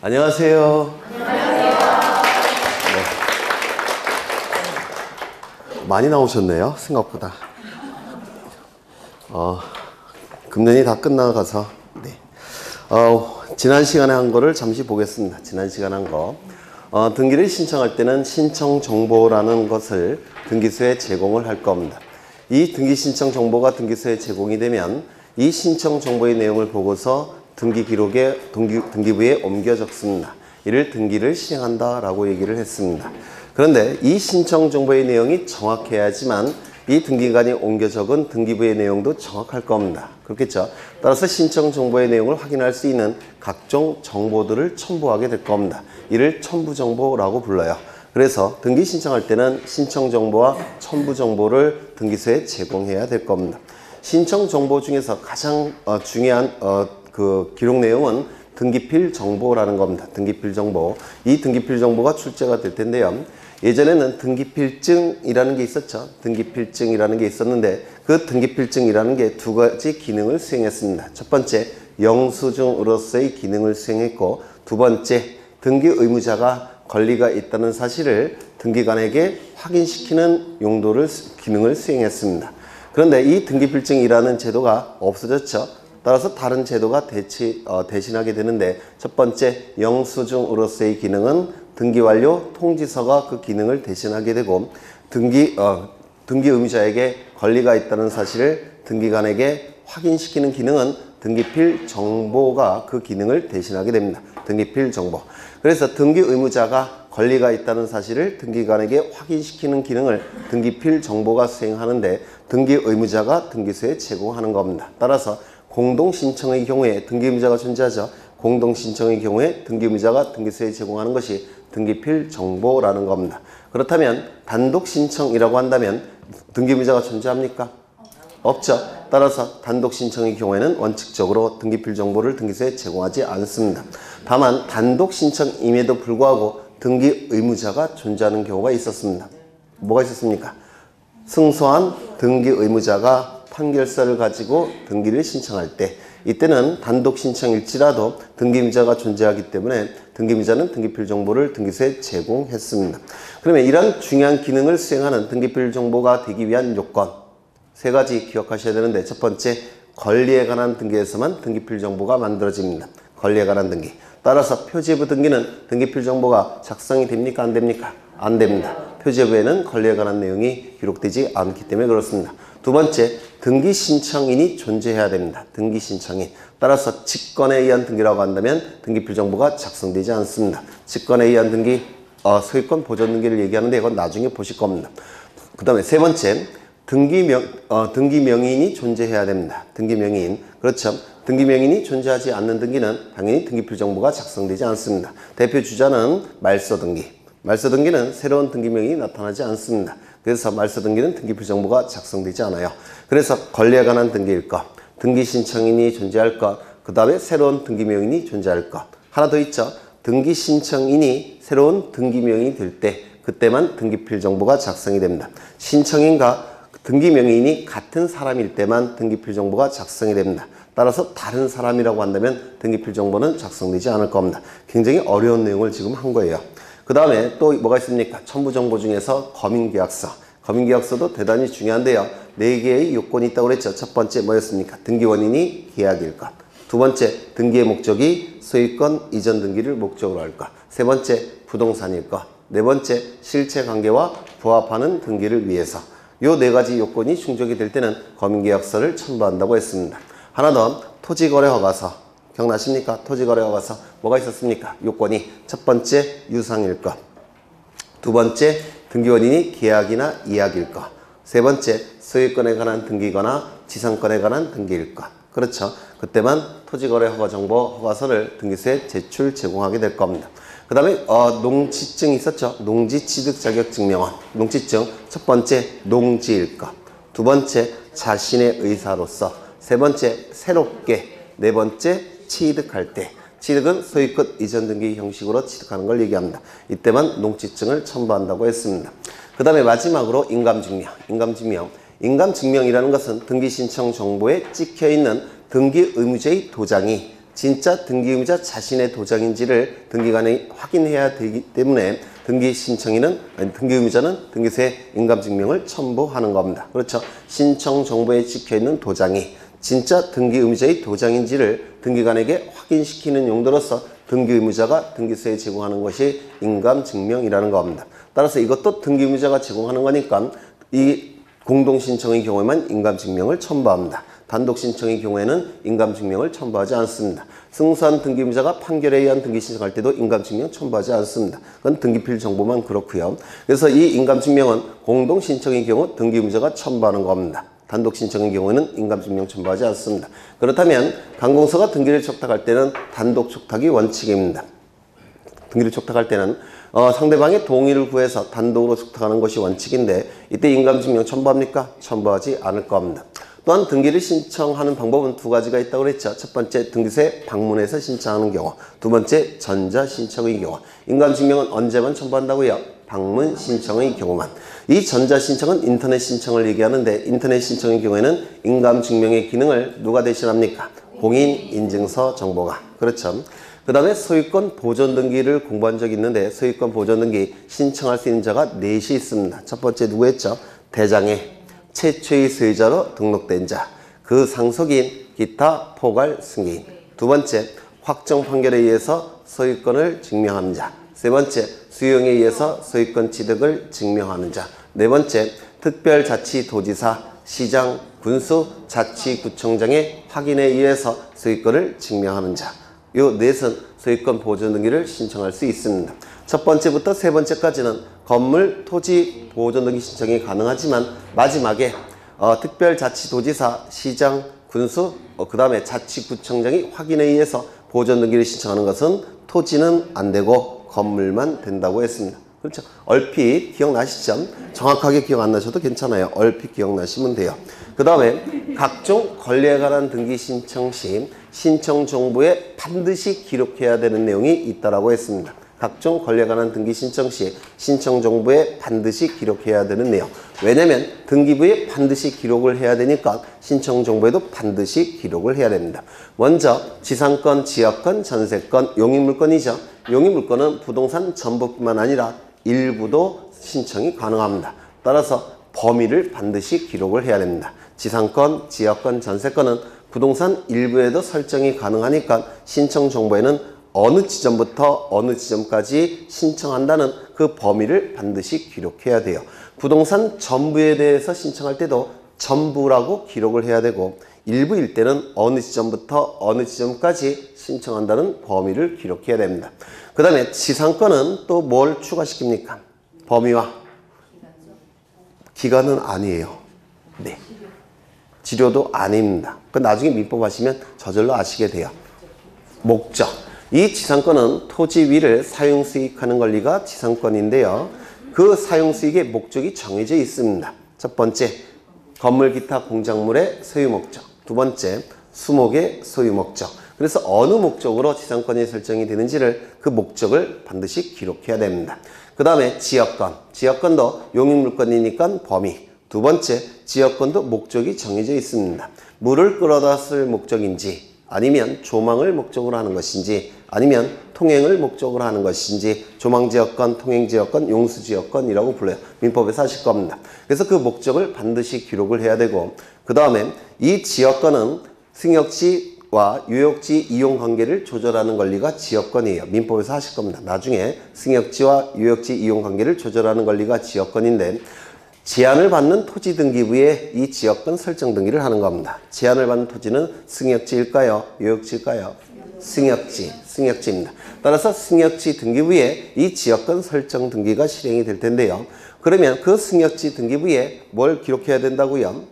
안녕하세요. 네. 많이 나오셨네요, 생각보다. 금년이 다 끝나가서, 네. 지난 시간에 한 거를 잠시 보겠습니다. 지난 시간에 한 거. 등기를 신청할 때는 신청 정보라는 것을 등기소에 제공을 할 겁니다. 이 등기 신청 정보가 등기소에 제공이 되면 이 신청 정보의 내용을 보고서 등기 기록에 등기부에 옮겨 적습니다. 이를 등기를 시행한다라고 얘기를 했습니다. 그런데 이 신청 정보의 내용이 정확해야지만 이 등기관이 옮겨 적은 등기부의 내용도 정확할 겁니다. 그렇겠죠? 따라서 신청 정보의 내용을 확인할 수 있는 각종 정보들을 첨부하게 될 겁니다. 이를 첨부 정보라고 불러요. 그래서 등기 신청할 때는 신청 정보와 첨부 정보를 등기소에 제공해야 될 겁니다. 신청 정보 중에서 가장 중요한 그 기록 내용은 등기필 정보라는 겁니다. 등기필 정보. 이 등기필 정보가 출제가 될 텐데요. 예전에는 등기필증이라는 게 있었죠. 등기필증이라는 게 있었는데 그 등기필증이라는 게 두 가지 기능을 수행했습니다. 첫 번째, 영수증으로서의 기능을 수행했고, 두 번째, 등기 의무자가 권리가 있다는 사실을 등기관에게 확인시키는 기능을 수행했습니다. 그런데 이 등기필증이라는 제도가 없어졌죠. 따라서 다른 제도가 대신하게 되는데, 첫 번째 영수증으로서의 기능은 등기 완료 통지서가 그 기능을 대신하게 되고, 등기 의무자에게 권리가 있다는 사실을 등기관에게 확인시키는 기능은 등기필 정보가 그 기능을 대신하게 됩니다. 등기필 정보. 그래서 등기 의무자가 권리가 있다는 사실을 등기관에게 확인시키는 기능을 등기필 정보가 수행하는데, 등기 의무자가 등기소에 제공하는 겁니다. 따라서 공동신청의 경우에 등기 의무자가 존재하죠. 공동신청의 경우에 등기 의무자가 등기소에 제공하는 것이 등기필 정보라는 겁니다. 그렇다면 단독신청이라고 한다면 등기 의무자가 존재합니까? 없죠. 따라서 단독신청의 경우에는 원칙적으로 등기필 정보를 등기소에 제공하지 않습니다. 다만 단독신청임에도 불구하고 등기 의무자가 존재하는 경우가 있었습니다. 뭐가 있었습니까? 승소한 등기 의무자가 판결서를 가지고 등기를 신청할 때, 이때는 단독 신청일지라도 등기 의무자가 존재하기 때문에 등기 의무자는 등기필 정보를 등기소에 제공했습니다. 그러면 이런 중요한 기능을 수행하는 등기필 정보가 되기 위한 요건 세 가지 기억하셔야 되는데, 첫 번째, 권리에 관한 등기에서만 등기필 정보가 만들어집니다. 권리에 관한 등기. 따라서 표지부 등기는 등기필 정보가 작성이 됩니까? 안 됩니까? 안 됩니다. 표지부에는 권리에 관한 내용이 기록되지 않기 때문에 그렇습니다. 두 번째, 등기 신청인이 존재해야 됩니다. 등기 신청인. 따라서 직권에 의한 등기라고 한다면 등기필 정보가 작성되지 않습니다. 직권에 의한 등기, 소유권 보존 등기를 얘기하는데 이건 나중에 보실 겁니다. 그 다음에 세 번째, 등기 명의인이 존재해야 됩니다. 등기 명의인. 그렇죠. 등기 명의인이 존재하지 않는 등기는 당연히 등기필 정보가 작성되지 않습니다. 대표 주자는 말소 등기. 말소 등기는 새로운 등기 명의인이 나타나지 않습니다. 그래서 말소 등기는 등기필 정보가 작성되지 않아요. 그래서 권리에 관한 등기일 것, 등기 신청인이 존재할 것, 그 다음에 새로운 등기 명의인이 존재할 것. 하나 더 있죠. 등기 신청인이 새로운 등기 명의인이 될 때, 그때만 등기필 정보가 작성이 됩니다. 신청인과 등기 명의인이 같은 사람일 때만 등기필 정보가 작성이 됩니다. 따라서 다른 사람이라고 한다면 등기필 정보는 작성되지 않을 겁니다. 굉장히 어려운 내용을 지금 한 거예요. 그 다음에 또 뭐가 있습니까? 첨부 정보 중에서 검인계약서. 검인계약서도 대단히 중요한데요. 4개의 요건이 있다고 그랬죠. 첫 번째 뭐였습니까? 등기 원인이 계약일 것. 두 번째, 등기의 목적이 소유권 이전 등기를 목적으로 할 것. 세 번째, 부동산일 것. 네 번째, 실체 관계와 부합하는 등기를 위해서. 요 4가지 요건이 충족이 될 때는 검인계약서를 첨부한다고 했습니다. 하나 더, 토지거래허가서. 기억나십니까? 토지거래허가서 뭐가 있었습니까? 요건이 첫 번째, 유상일 것. 두 번째, 등기원인이 계약이나 이약일 것. 세 번째, 소유권에 관한 등기거나 지상권에 관한 등기일 것. 그렇죠. 그때만 토지거래허가 정보 허가서를 등기소에 제공하게 될 겁니다. 그 다음에 농지증이 있었죠. 농지취득자격증명원. 농지증 첫 번째, 농지일 것. 두 번째, 자신의 의사로서. 세 번째, 새롭게. 네 번째, 취득할 때. 취득은 소유권 이전 등기 형식으로 취득하는 걸 얘기합니다. 이때만 농지증을 첨부한다고 했습니다. 그 다음에 마지막으로 인감증명. 인감증명이라는 것은 등기 신청 정보에 찍혀있는 등기 의무자의 도장이 진짜 등기의무자 자신의 도장인지를 등기관에 확인해야 되기 때문에 등기의무자는 등기소에 인감증명을 첨부하는 겁니다. 그렇죠. 신청 정보에 찍혀있는 도장이 진짜 등기의무자의 도장인지를 등기관에게 확인시키는 용도로서 등기의무자가 등기소에 제공하는 것이 인감증명이라는 겁니다. 따라서 이것도 등기의무자가 제공하는 거니까 이 공동신청의 경우에만 인감증명을 첨부합니다. 단독신청의 경우에는 인감증명을 첨부하지 않습니다. 승소한 등기의무자가 판결에 의한 등기신청할 때도 인감증명 첨부하지 않습니다. 그건 등기필 정보만 그렇고요. 그래서 이 인감증명은 공동신청의 경우 등기의무자가 첨부하는 겁니다. 단독신청의 경우에는 인감증명 첨부하지 않습니다. 그렇다면 관공서가 등기를 촉탁할 때는 단독 촉탁이 원칙입니다. 등기를 촉탁할 때는 상대방의 동의를 구해서 단독으로 촉탁하는 것이 원칙인데 이때 인감증명 첨부합니까? 첨부하지 않을 겁니다. 또한 등기를 신청하는 방법은 두 가지가 있다고 그랬죠. 첫 번째, 등기소에 방문해서 신청하는 경우. 두 번째, 전자신청의 경우. 인감증명은 언제만 첨부한다고요? 방문 신청의 경우만. 이 전자신청은 인터넷 신청을 얘기하는데 인터넷 신청의 경우에는 인감증명의 기능을 누가 대신합니까? 공인인증서 정보가. 그렇죠. 그 다음에 소유권 보존등기를 공부한 적이 있는데 소유권 보존등기 신청할 수 있는 자가 넷이 있습니다. 첫 번째 누구였죠? 대장에 최초의 소유자로 등록된 자, 그 상속인, 기타 포괄 승계인. 두 번째, 확정 판결에 의해서 소유권을 증명하는 자. 세 번째, 수용에 의해서 소유권 취득을 증명하는 자. 네 번째, 특별자치도지사, 시장, 군수, 자치구청장의 확인에 의해서 소유권을 증명하는 자. 요 넷은 소유권 보존 등기를 신청할 수 있습니다. 첫 번째부터 세 번째까지는 건물, 토지 보존 등기 신청이 가능하지만 마지막에 특별자치도지사, 시장, 군수, 그 다음에 자치구청장이 확인에 의해서 보존 등기를 신청하는 것은 토지는 안 되고 건물만 된다고 했습니다. 그렇죠. 얼핏 기억나시죠? 정확하게 기억 안 나셔도 괜찮아요. 얼핏 기억나시면 돼요. 그 다음에 각종 권리에 관한 등기 신청 시 신청 정보에 반드시 기록해야 되는 내용이 있다라고 했습니다. 각종 권리에 관한 등기 신청 시 신청 정보에 반드시 기록해야 되는 내용. 왜냐면 등기부에 반드시 기록을 해야 되니까 신청 정보에도 반드시 기록을 해야 됩니다. 먼저 지상권, 지역권, 전세권, 용익물권이죠. 용익물권은 부동산 전부뿐만 아니라 일부도 신청이 가능합니다. 따라서 범위를 반드시 기록을 해야 됩니다. 지상권, 지역권, 전세권은 부동산 일부에도 설정이 가능하니까 신청 정보에는 어느 지점부터 어느 지점까지 신청한다는 그 범위를 반드시 기록해야 돼요. 부동산 전부에 대해서 신청할 때도 전부라고 기록을 해야 되고 일부일 때는 어느 지점부터 어느 지점까지 신청한다는 범위를 기록해야 됩니다. 그 다음에 지상권은 또 뭘 추가시킵니까? 범위와 기간은 아니에요. 네. 지료도 아닙니다. 그 나중에 민법 하시면 저절로 아시게 돼요. 목적. 이 지상권은 토지 위를 사용수익하는 권리가 지상권인데요. 그 사용수익의 목적이 정해져 있습니다. 첫 번째, 건물 기타 공작물의 소유 목적. 두 번째, 수목의 소유 목적. 그래서 어느 목적으로 지상권이 설정이 되는지를 그 목적을 반드시 기록해야 됩니다. 그 다음에 지역권. 지역권도 용익물권이니까 범위. 두 번째, 지역권도 목적이 정해져 있습니다. 물을 끌어다 쓸 목적인지 아니면 조망을 목적으로 하는 것인지 아니면 통행을 목적으로 하는 것인지 조망지역권, 통행지역권, 용수지역권이라고 불러요. 민법에서 하실 겁니다. 그래서 그 목적을 반드시 기록을 해야 되고 그 다음에 이 지역권은 승역지와 유역지 이용 관계를 조절하는 권리가 지역권이에요. 민법에서 하실 겁니다. 나중에 승역지와 유역지 이용 관계를 조절하는 권리가 지역권인데 제한을 받는 토지 등기부에 이 지역권 설정 등기를 하는 겁니다. 제한을 받는 토지는 승역지일까요? 유역지일까요? 승역지입니다. 따라서 승역지 등기부에 이 지역권 설정 등기가 실행이 될 텐데요. 그러면 그 승역지 등기부에 뭘 기록해야 된다고요?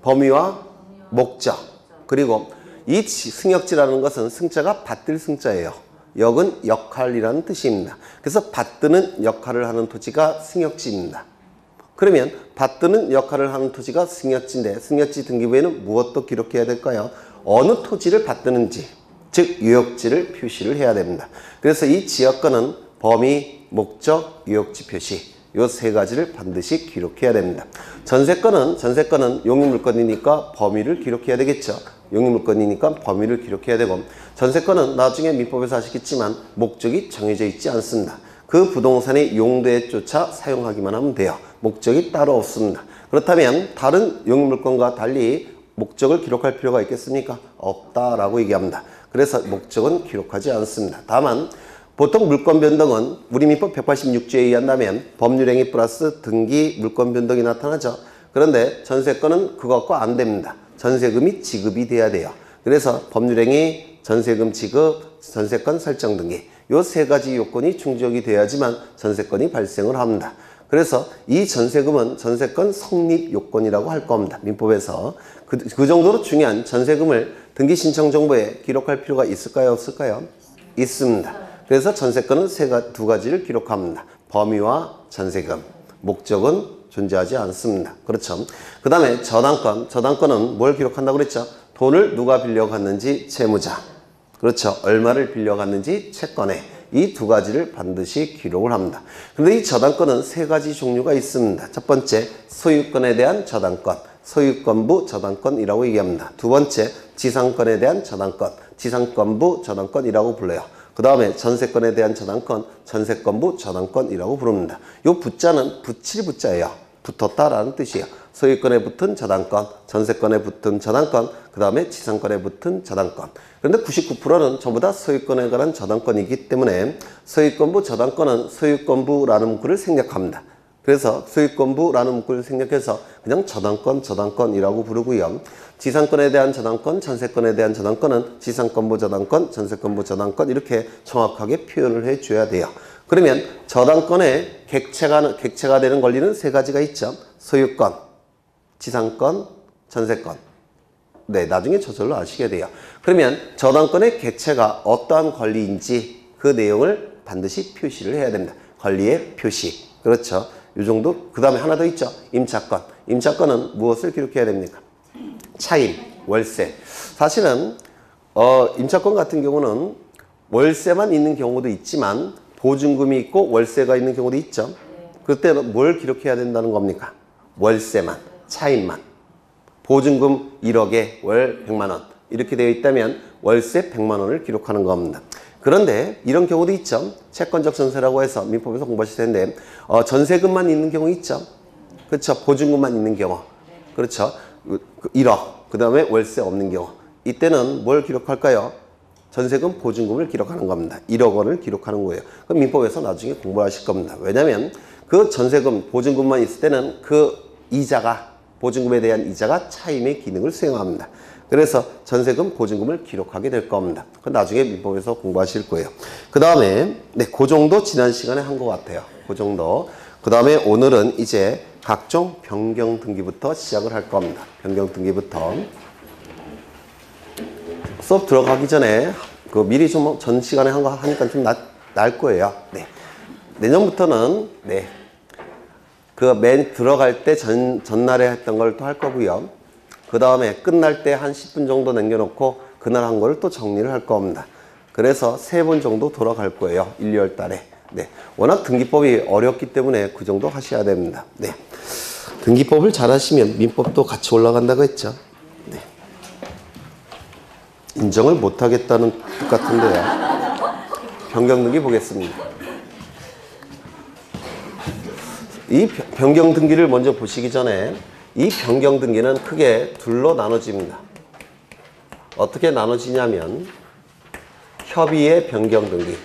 범위와 목적. 그리고 이 승역지라는 것은 승자가 받들 승자예요. 역은 역할이라는 뜻입니다. 그래서 받드는 역할을 하는 토지가 승역지입니다. 그러면 받드는 역할을 하는 토지가 승역지인데 승역지 등기부에는 무엇도 기록해야 될까요? 어느 토지를 받드는지, 즉 유역지를 표시를 해야 됩니다. 그래서 이 지역권은 범위, 목적, 유역지 표시, 요 세 가지를 반드시 기록해야 됩니다. 전세건은 용익물건이니까 범위를 기록해야 되겠죠. 용익물건이니까 범위를 기록해야 되고, 전세건은 나중에 민법에서 아시겠지만 목적이 정해져 있지 않습니다. 그 부동산의 용도에 쫓아 사용하기만 하면 돼요. 목적이 따로 없습니다. 그렇다면 다른 용익물건과 달리 목적을 기록할 필요가 있겠습니까? 없다라고 얘기합니다. 그래서 목적은 기록하지 않습니다. 다만 보통 물건 변동은 우리 민법 186조에 의한다면 법률행위 플러스 등기 물건 변동이 나타나죠. 그런데 전세건은 그것과 안 됩니다. 전세금이 지급이 돼야 돼요. 그래서 법률행위, 전세금 지급, 전세건 설정 등기 요 세 가지 요건이 충족이 돼야지만 전세건이 발생을 합니다. 그래서 이 전세금은 전세건 성립 요건이라고 할 겁니다. 민법에서 그 정도로 중요한 전세금을 등기 신청 정보에 기록할 필요가 있을까요? 없을까요? 있습니다. 그래서 전세건은 두 가지를 기록합니다. 범위와 전세금, 목적은 존재하지 않습니다. 그렇죠? 그 다음에 저당권은 뭘 기록한다고 그랬죠? 돈을 누가 빌려갔는지 채무자, 그렇죠? 얼마를 빌려갔는지 채권에 이 두 가지를 반드시 기록을 합니다. 그런데 이 저당권은 세 가지 종류가 있습니다. 첫 번째, 소유권에 대한 저당권, 소유권부 저당권이라고 얘기합니다. 두 번째, 지상권에 대한 저당권, 지상권부 저당권이라고 불러요. 그 다음에 전세권에 대한 저당권, 전세권부 저당권이라고 부릅니다. 요 부자는 붙일 부자예요. 붙었다라는 뜻이에요. 소유권에 붙은 저당권, 전세권에 붙은 저당권, 그 다음에 지상권에 붙은 저당권. 그런데 99%는 전부 다 소유권에 관한 저당권이기 때문에 소유권부 저당권은 소유권부라는 문구를 생략합니다. 그래서 소유권부라는 문구를 생략해서 그냥 저당권이라고 부르고요. 지상권에 대한 저당권, 전세권에 대한 저당권은 지상권부 저당권, 전세권부 저당권 이렇게 정확하게 표현을 해줘야 돼요. 그러면 저당권의 객체가 되는 권리는 세 가지가 있죠. 소유권, 지상권, 전세권. 네, 나중에 저절로 아시게 돼요. 그러면 저당권의 객체가 어떠한 권리인지 그 내용을 반드시 표시를 해야 됩니다. 권리의 표시. 그렇죠. 이 정도. 그 다음에 하나 더 있죠. 임차권. 임차권은 무엇을 기록해야 됩니까? 차임, 월세. 사실은 임차권 같은 경우는 월세만 있는 경우도 있지만 보증금이 있고 월세가 있는 경우도 있죠. 그때는 뭘 기록해야 된다는 겁니까? 월세만, 차임만. 보증금 1억에 월 100만 원 이렇게 되어 있다면 월세 100만 원을 기록하는 겁니다. 그런데 이런 경우도 있죠. 채권적 전세라고 해서 민법에서 공부하실 텐데 전세금만 있는 경우 있죠. 그렇죠. 보증금만 있는 경우. 그렇죠. 1억. 그 다음에 월세 없는 경우. 이때는 뭘 기록할까요? 전세금 보증금을 기록하는 겁니다. 1억 원을 기록하는 거예요. 그럼 민법에서 나중에 공부하실 겁니다. 왜냐하면 그 전세금 보증금만 있을 때는 그 이자가 보증금에 대한 이자가 차임의 기능을 수행합니다. 그래서 전세금, 보증금을 기록하게 될 겁니다. 그건 나중에 민법에서 공부하실 거예요. 그 다음에 그 정도 지난 시간에 한 것 같아요. 그 정도. 그 다음에 오늘은 이제 각종 변경 등기부터 시작을 할 겁니다. 변경 등기부터. 수업 들어가기 전에 미리 좀 전 시간에 한 거 하니까 좀 날 거예요. 네. 내년부터는 맨 들어갈 때 전날에 했던 걸 또 할 거고요. 그 다음에 끝날 때 한 10분 정도 남겨놓고 그날 한 거를 또 정리를 할 겁니다. 그래서 3번 정도 돌아갈 거예요. 1, 2월 달에. 네. 워낙 등기법이 어렵기 때문에 그 정도 하셔야 됩니다. 네. 등기법을 잘 하시면 민법도 같이 올라간다고 했죠. 네. 인정을 못 하겠다는 뜻 같은데요. 변경 등기 보겠습니다. 이 변경 등기를 먼저 보시기 전에 이 변경 등기는 크게 둘로 나눠집니다. 어떻게 나눠지냐면 협의의 변경 등기,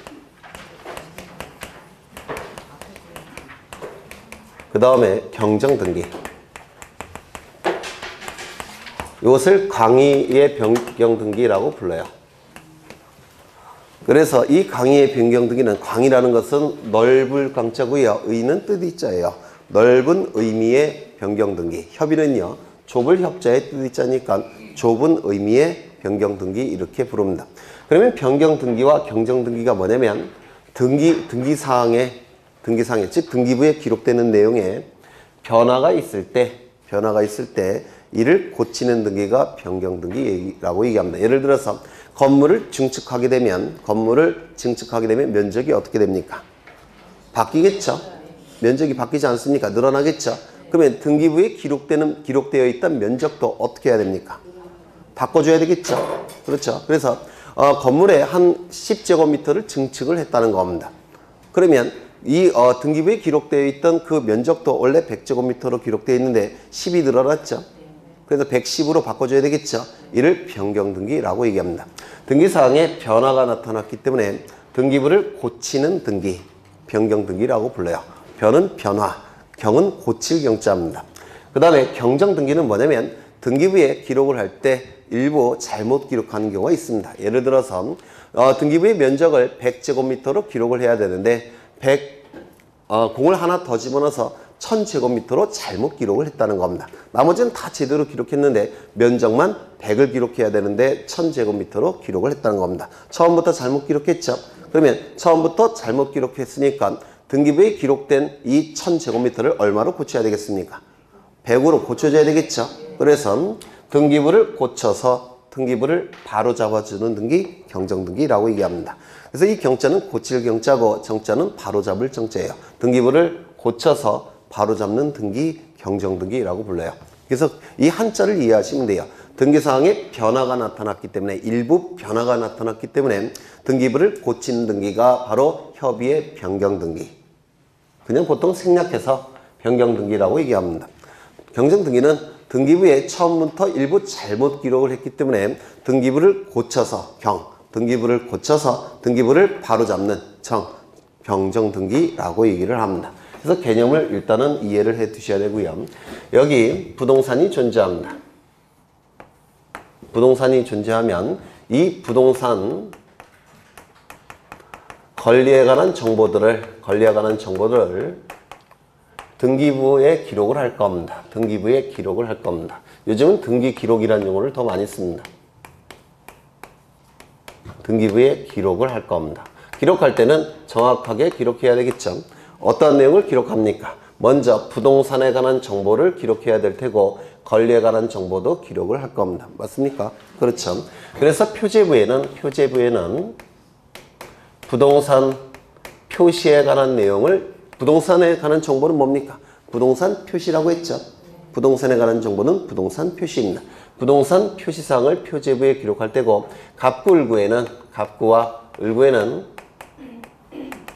그 다음에 경정 등기. 이것을 강의의 변경 등기라고 불러요. 그래서 이 강의의 변경 등기는 강의라는 것은 넓을 강자고요. 의는 뜻이자예요. 넓은 의미의 변경 등기. 협의는요. 좁을 협자의 뜻이자니까 좁은 의미의 변경 등기 이렇게 부릅니다. 그러면 변경 등기와 경정 등기가 뭐냐면 등기사항에 즉 등기부에 기록되는 내용에 변화가 있을 때 이를 고치는 등기가 변경 등기라고 얘기합니다. 예를 들어서 건물을 증축하게 되면 면적이 어떻게 됩니까? 바뀌겠죠? 면적이 바뀌지 않습니까? 늘어나겠죠? 그러면 등기부에 기록되어 있던 면적도 어떻게 해야 됩니까? 바꿔줘야 되겠죠? 그렇죠? 그래서 건물에 한 10제곱미터를 증축을 했다는 겁니다. 그러면 이 등기부에 기록되어 있던 그 면적도 원래 100제곱미터로 기록되어 있는데 10이 늘어났죠? 그래서 110으로 바꿔줘야 되겠죠? 이를 변경등기라고 얘기합니다. 등기사항에 변화가 나타났기 때문에 등기부를 고치는 등기, 변경등기라고 불러요. 변은 변화, 경은 고칠 경자입니다. 그 다음에 경정등기는 뭐냐면 등기부에 기록을 할 때 일부 잘못 기록하는 경우가 있습니다. 예를 들어서 등기부의 면적을 100제곱미터로 기록을 해야 되는데 공을 하나 더 집어넣어서 1000제곱미터로 잘못 기록을 했다는 겁니다. 나머지는 다 제대로 기록했는데 면적만 100을 기록해야 되는데 1000제곱미터로 기록을 했다는 겁니다. 처음부터 잘못 기록했죠? 그러면 처음부터 잘못 기록했으니까 등기부에 기록된 이 1000제곱미터를 얼마로 고쳐야 되겠습니까? 100으로 고쳐줘야 되겠죠? 그래서 등기부를 고쳐서 등기부를 바로 잡아주는 등기, 경정등기라고 얘기합니다. 그래서 이 경자는 고칠 경자고 정자는 바로 잡을 정자예요. 등기부를 고쳐서 바로 잡는 등기, 경정등기라고 불러요. 그래서 이 한자를 이해하시면 돼요. 등기사항에 변화가 나타났기 때문에 일부 변화가 나타났기 때문에 등기부를 고치는 등기가 바로 협의의 변경등기. 그냥 보통 생략해서 변경등기라고 얘기합니다. 경정등기는 등기부에 처음부터 일부 잘못 기록을 했기 때문에 등기부를 고쳐서 등기부를 고쳐서 등기부를 바로잡는 변경등기라고 얘기를 합니다. 그래서 개념을 일단은 이해를 해 두셔야 되고요. 여기 부동산이 존재합니다. 부동산이 존재하면 이 부동산 권리에 관한 정보들을 등기부에 기록을 할 겁니다. 등기부에 기록을 할 겁니다. 요즘은 등기 기록이라는 용어를 더 많이 씁니다. 등기부에 기록을 할 겁니다. 기록할 때는 정확하게 기록해야 되겠죠. 어떤 내용을 기록합니까? 먼저 부동산에 관한 정보를 기록해야 될 테고 권리에 관한 정보도 기록을 할 겁니다. 맞습니까? 그렇죠. 그래서 표제부에는 부동산 표시에 관한 내용을 부동산에 관한 정보는 뭡니까? 부동산 표시라고 했죠. 부동산에 관한 정보는 부동산 표시입니다. 부동산 표시사항을 표제부에 기록할 때고 갑구와 을구에는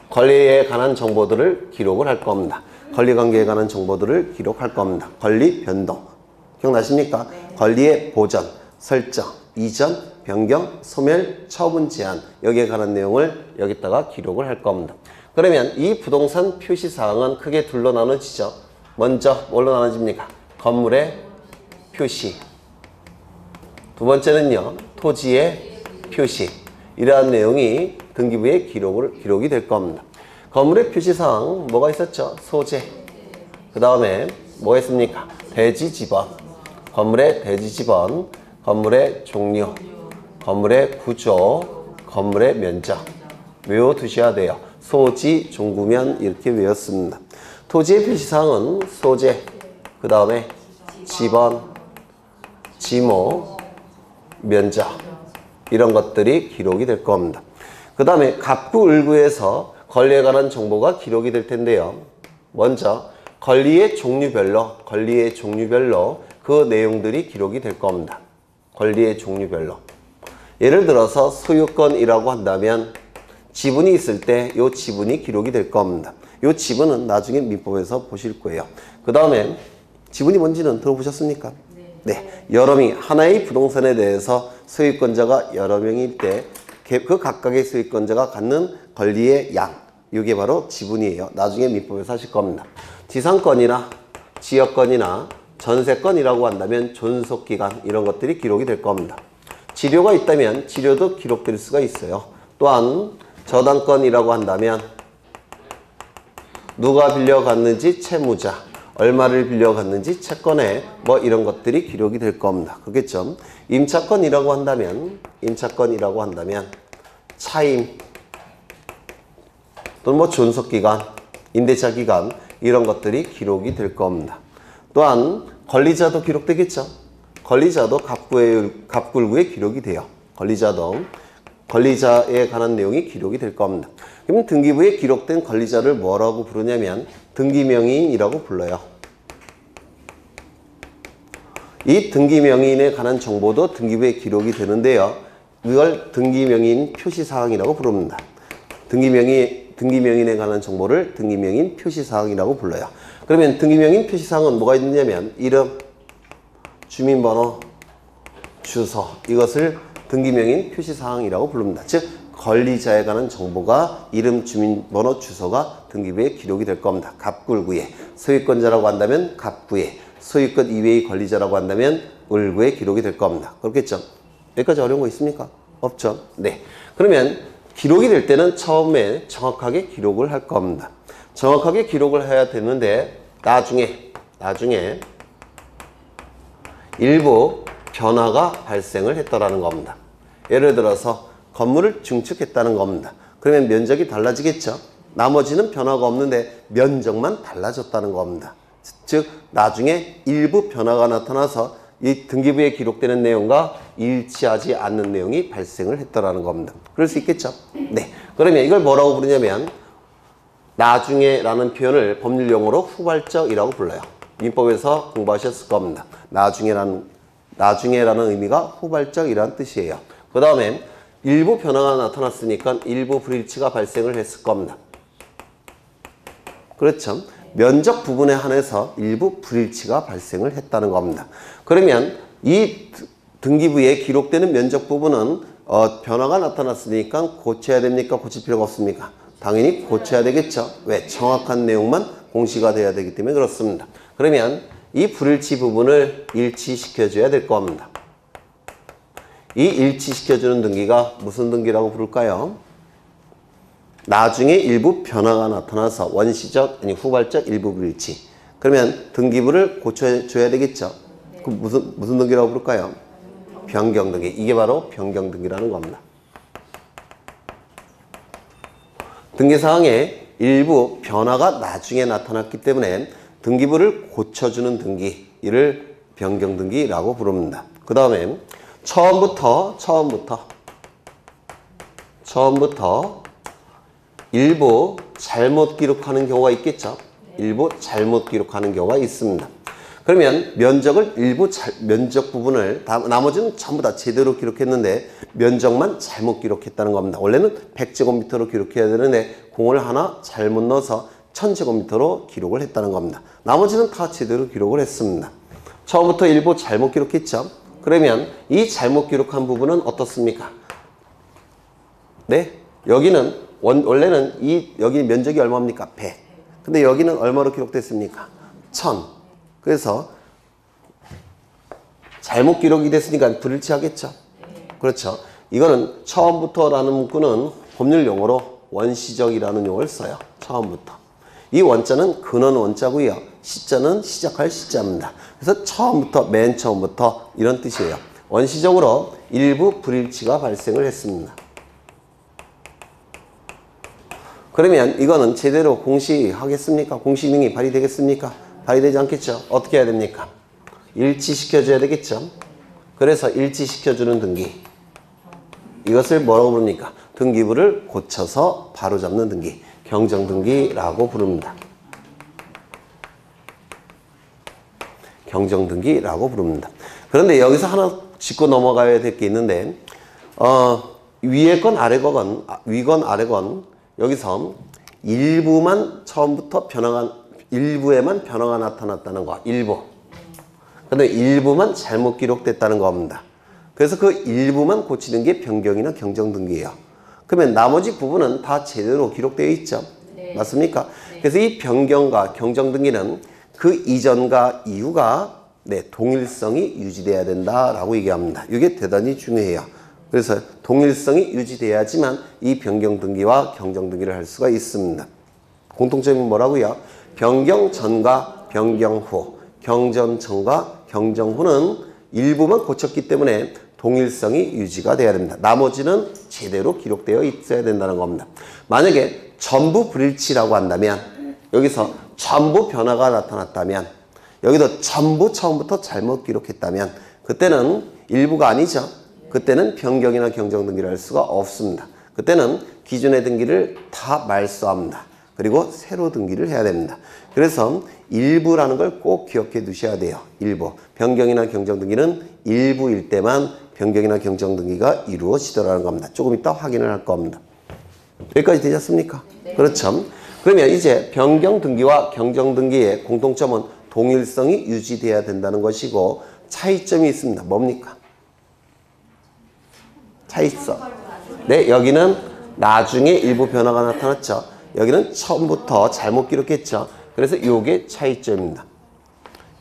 권리에 관한 정보들을 기록을 할 겁니다. 권리관계에 관한 정보들을 기록할 겁니다. 권리 변동. 기억나십니까? 네. 권리의 보전, 설정, 이전, 변경, 소멸, 처분 제한 여기에 관한 내용을 여기다가 기록을 할 겁니다. 그러면 이 부동산 표시사항은 크게 둘로 나눠지죠. 먼저 뭘로 나눠집니까? 건물의 표시. 두 번째는요. 토지의 표시. 이러한 내용이 등기부에 기록이 될 겁니다. 건물의 표시사항 뭐가 있었죠? 소재. 그 다음에 뭐가 있습니까? 대지지번. 건물의 대지지번, 건물의 종류, 건물의 구조, 건물의 면적. 외워두셔야 돼요. 소지, 종구면 이렇게 외웠습니다. 토지의 표시사항은 소재, 그 다음에 지번, 지모, 면적 이런 것들이 기록이 될 겁니다. 그 다음에 갑구, 을구에서 권리에 관한 정보가 기록이 될 텐데요. 먼저 권리의 종류별로 그 내용들이 기록이 될 겁니다. 권리의 종류별로. 예를 들어서 소유권이라고 한다면 지분이 있을 때 이 지분이 기록이 될 겁니다. 이 지분은 나중에 민법에서 보실 거예요. 그 다음에 지분이 뭔지는 들어보셨습니까? 네. 여러 명이 하나의 부동산에 대해서 소유권자가 여러 명일 때 그 각각의 소유권자가 갖는 권리의 양, 이게 바로 지분이에요. 나중에 민법에서 하실 겁니다. 지상권이나 지역권이나 전세권이라고 한다면 존속기간 이런 것들이 기록이 될 겁니다. 지료가 있다면 지료도 기록될 수가 있어요. 또한 저당권이라고 한다면 누가 빌려갔는지 채무자, 얼마를 빌려갔는지 채권에 뭐 이런 것들이 기록이 될 겁니다. 그렇겠죠? 임차권이라고 한다면 차임 또는 뭐 존속기간, 임대차 기간 이런 것들이 기록이 될 겁니다. 또한 권리자도 기록되겠죠. 권리자도 갑구일구에 기록이 돼요. 권리자도 권리자에 관한 내용이 기록이 될 겁니다. 그럼 등기부에 기록된 권리자를 뭐라고 부르냐면 등기명의인이라고 불러요. 이 등기명의인에 관한 정보도 등기부에 기록이 되는데요. 이걸 등기명의인 표시사항이라고 부릅니다. 등기명의인에 관한 정보를 등기명의인 표시사항이라고 불러요. 그러면 등기명의인 표시사항은 뭐가 있느냐면 이름, 주민번호, 주소, 이것을 등기명의인 표시사항이라고 부릅니다. 즉 권리자에 관한 정보가 이름, 주민번호, 주소가 등기부에 기록이 될 겁니다. 갑굴구에, 소유권자라고 한다면 갑구에, 소유권 이외의 권리자라고 한다면 을구에 기록이 될 겁니다. 그렇겠죠? 여기까지 어려운 거 있습니까? 없죠? 네. 그러면 기록이 될 때는 처음에 정확하게 기록을 할 겁니다. 정확하게 기록을 해야 되는데 나중에 일부 변화가 발생을 했더라는 겁니다. 예를 들어서 건물을 증축했다는 겁니다. 그러면 면적이 달라지겠죠? 나머지는 변화가 없는데 면적만 달라졌다는 겁니다. 즉 나중에 일부 변화가 나타나서 이 등기부에 기록되는 내용과 일치하지 않는 내용이 발생을 했더라는 겁니다. 그럴 수 있겠죠? 네. 그러면 이걸 뭐라고 부르냐면 나중에라는 표현을 법률 용어로 후발적이라고 불러요. 민법에서 공부하셨을 겁니다. 나중에라는 의미가 후발적이라는 뜻이에요. 그 다음에 일부 변화가 나타났으니까 일부 불일치가 발생을 했을 겁니다. 그렇죠? 면적 부분에 한해서 일부 불일치가 발생을 했다는 겁니다. 그러면 이 등기부에 기록되는 면적 부분은 변화가 나타났으니까 고쳐야 됩니까? 고칠 필요가 없습니까? 당연히 고쳐야 되겠죠. 왜? 정확한 내용만 공시가 돼야 되기 때문에 그렇습니다. 그러면 이 불일치 부분을 일치시켜줘야 될 겁니다. 이 일치시켜주는 등기가 무슨 등기라고 부를까요? 나중에 일부 변화가 나타나서 원시적, 아니 후발적 일부 불일치. 그러면 등기부를 고쳐줘야 되겠죠. 그럼 무슨 등기라고 부를까요? 변경 등기. 이게 바로 변경 등기라는 겁니다. 등기사항에 일부 변화가 나중에 나타났기 때문에 등기부를 고쳐주는 등기, 이를 변경 등기라고 부릅니다. 그 다음에 처음부터 일부 잘못 기록하는 경우가 있겠죠. 일부 잘못 기록하는 경우가 있습니다. 그러면 면적을 면적 부분을 나머지는 전부 다 제대로 기록했는데 면적만 잘못 기록했다는 겁니다. 원래는 100제곱미터로 기록해야 되는데 공을 하나 잘못 넣어서 1000제곱미터로 기록을 했다는 겁니다. 나머지는 다 제대로 기록을 했습니다. 처음부터 일부 잘못 기록했죠. 그러면 이 잘못 기록한 부분은 어떻습니까? 네? 여기는 원래는 여기 면적이 얼마입니까? 100. 근데 여기는 얼마로 기록됐습니까? 1000. 그래서 잘못 기록이 됐으니까 불일치하겠죠. 그렇죠. 이거는 처음부터라는 문구는 법률 용어로 원시적이라는 용어를 써요. 처음부터. 이 원자는 근원 원자고요. 시자는 시작할 시자입니다. 그래서 처음부터, 맨 처음부터 이런 뜻이에요. 원시적으로 일부 불일치가 발생을 했습니다. 그러면 이거는 제대로 공시하겠습니까? 공시능이 발휘되겠습니까? 발휘되지 않겠죠? 어떻게 해야 됩니까? 일치시켜줘야 되겠죠? 그래서 일치시켜주는 등기. 이것을 뭐라고 부릅니까? 등기부를 고쳐서 바로잡는 등기. 경정등기라고 부릅니다. 경정등기라고 부릅니다. 그런데 여기서 하나 짚고 넘어가야 될 게 있는데 위에 건 위건 아래건 여기서 일부만 처음부터 일부에만 변화가 나타났다는 거. 일부. 근데 일부만 잘못 기록됐다는 겁니다. 그래서 그 일부만 고치는 게 변경이나 경정등기예요. 그러면 나머지 부분은 다 제대로 기록되어 있죠. 네. 맞습니까? 네. 그래서 이 변경과 경정등기는 그 이전과 이후가 동일성이 유지돼야 된다라고 얘기합니다. 이게 대단히 중요해요. 그래서 동일성이 유지돼야지만 이 변경등기와 경정등기를 할 수가 있습니다. 공통점이 뭐라고요? 변경 전과 변경 후, 경전 전과 경정 후는 일부만 고쳤기 때문에 동일성이 유지가 돼야 됩니다. 나머지는 제대로 기록되어 있어야 된다는 겁니다. 만약에 전부 불일치라고 한다면 여기서 전부 변화가 나타났다면 여기도 전부 처음부터 잘못 기록했다면 그때는 일부가 아니죠. 그때는 변경이나 경정 등기를 할 수가 없습니다. 그때는 기존의 등기를 다 말소합니다. 그리고 새로 등기를 해야 됩니다. 그래서 일부라는 걸 꼭 기억해 두셔야 돼요. 일부. 변경이나 경정 등기는 일부일 때만 변경이나 경정 등기가 이루어지더라는 겁니다. 조금 이따 확인을 할 겁니다. 여기까지 되셨습니까? 네. 그렇죠. 그러면 이제 변경 등기와 경정 등기의 공통점은 동일성이 유지돼야 된다는 것이고 차이점이 있습니다. 뭡니까? 차이점. 네, 여기는 나중에 일부 변화가 나타났죠. 여기는 처음부터 잘못 기록했죠. 그래서 이게 차이점입니다.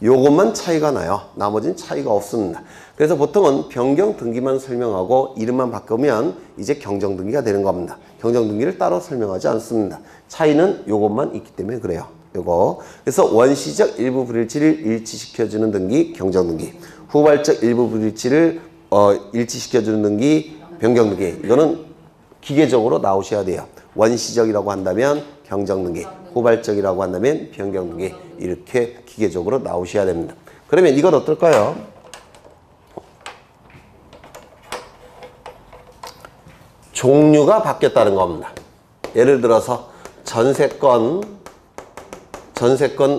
요것만 차이가 나요. 나머지는 차이가 없습니다. 그래서 보통은 변경 등기만 설명하고 이름만 바꾸면 이제 경정 등기가 되는 겁니다. 경정 등기를 따로 설명하지 않습니다. 차이는 요것만 있기 때문에 그래요. 요거. 그래서 원시적 일부 불일치를 일치시켜주는 등기, 경정 등기. 후발적 일부 불일치를 일치시켜주는 등기, 변경 등기. 이거는 기계적으로 나오셔야 돼요. 원시적이라고 한다면 경정 등기, 후발적이라고 한다면 변경 등기. 이렇게 기계적으로 나오셔야 됩니다. 그러면 이건 어떨까요? 종류가 바뀌었다는 겁니다. 예를 들어서 전세권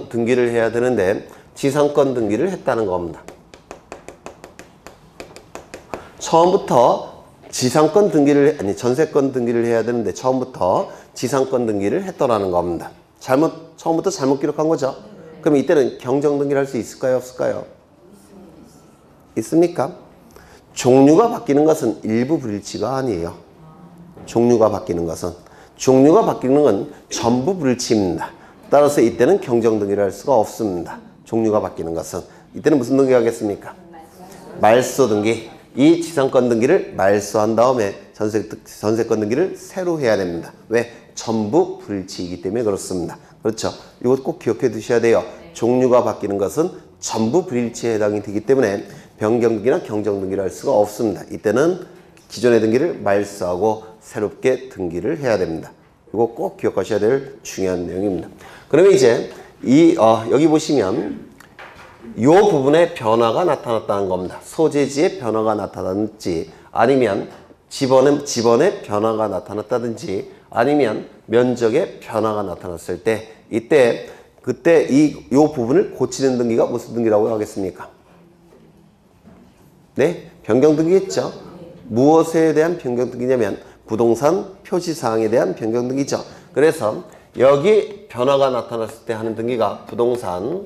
등기를 해야 되는데 지상권 등기를 했다는 겁니다. 처음부터 전세권 등기를 해야 되는데 처음부터 지상권 등기를 했더라는 겁니다. 처음부터 잘못 기록한 거죠. 그럼 이때는 경정 등기를 할 수 있을까요? 없을까요? 있습니까? 종류가 바뀌는 것은 일부 불일치가 아니에요. 종류가 바뀌는 건 전부 불일치입니다. 따라서 이때는 경정 등기를 할 수가 없습니다. 종류가 바뀌는 것은. 이때는 무슨 등기 하겠습니까? 말소 등기. 이 지상권 등기를 말소한 다음에 전세권 등기를 새로 해야 됩니다. 왜? 전부 불일치이기 때문에 그렇습니다. 그렇죠? 이것 꼭 기억해 두셔야 돼요. 종류가 바뀌는 것은 전부 불일치에 해당이 되기 때문에 변경 등기나 경정 등기를 할 수가 없습니다. 이때는 기존의 등기를 말소하고 새롭게 등기를 해야 됩니다. 이거 꼭 기억하셔야 될 중요한 내용입니다. 그러면 이제 여기 보시면 이 부분에 변화가 나타났다는 겁니다. 소재지에 변화가 나타났든지 아니면 지번에 변화가 나타났다든지 아니면 면적에 변화가 나타났을 때 그때 이 부분을 고치는 등기가 무슨 등기라고 하겠습니까? 네? 변경 등기겠죠. 무엇에 대한 변경 등기냐면 부동산 표시사항에 대한 변경 등기죠. 그래서 여기 변화가 나타났을 때 하는 등기가 부동산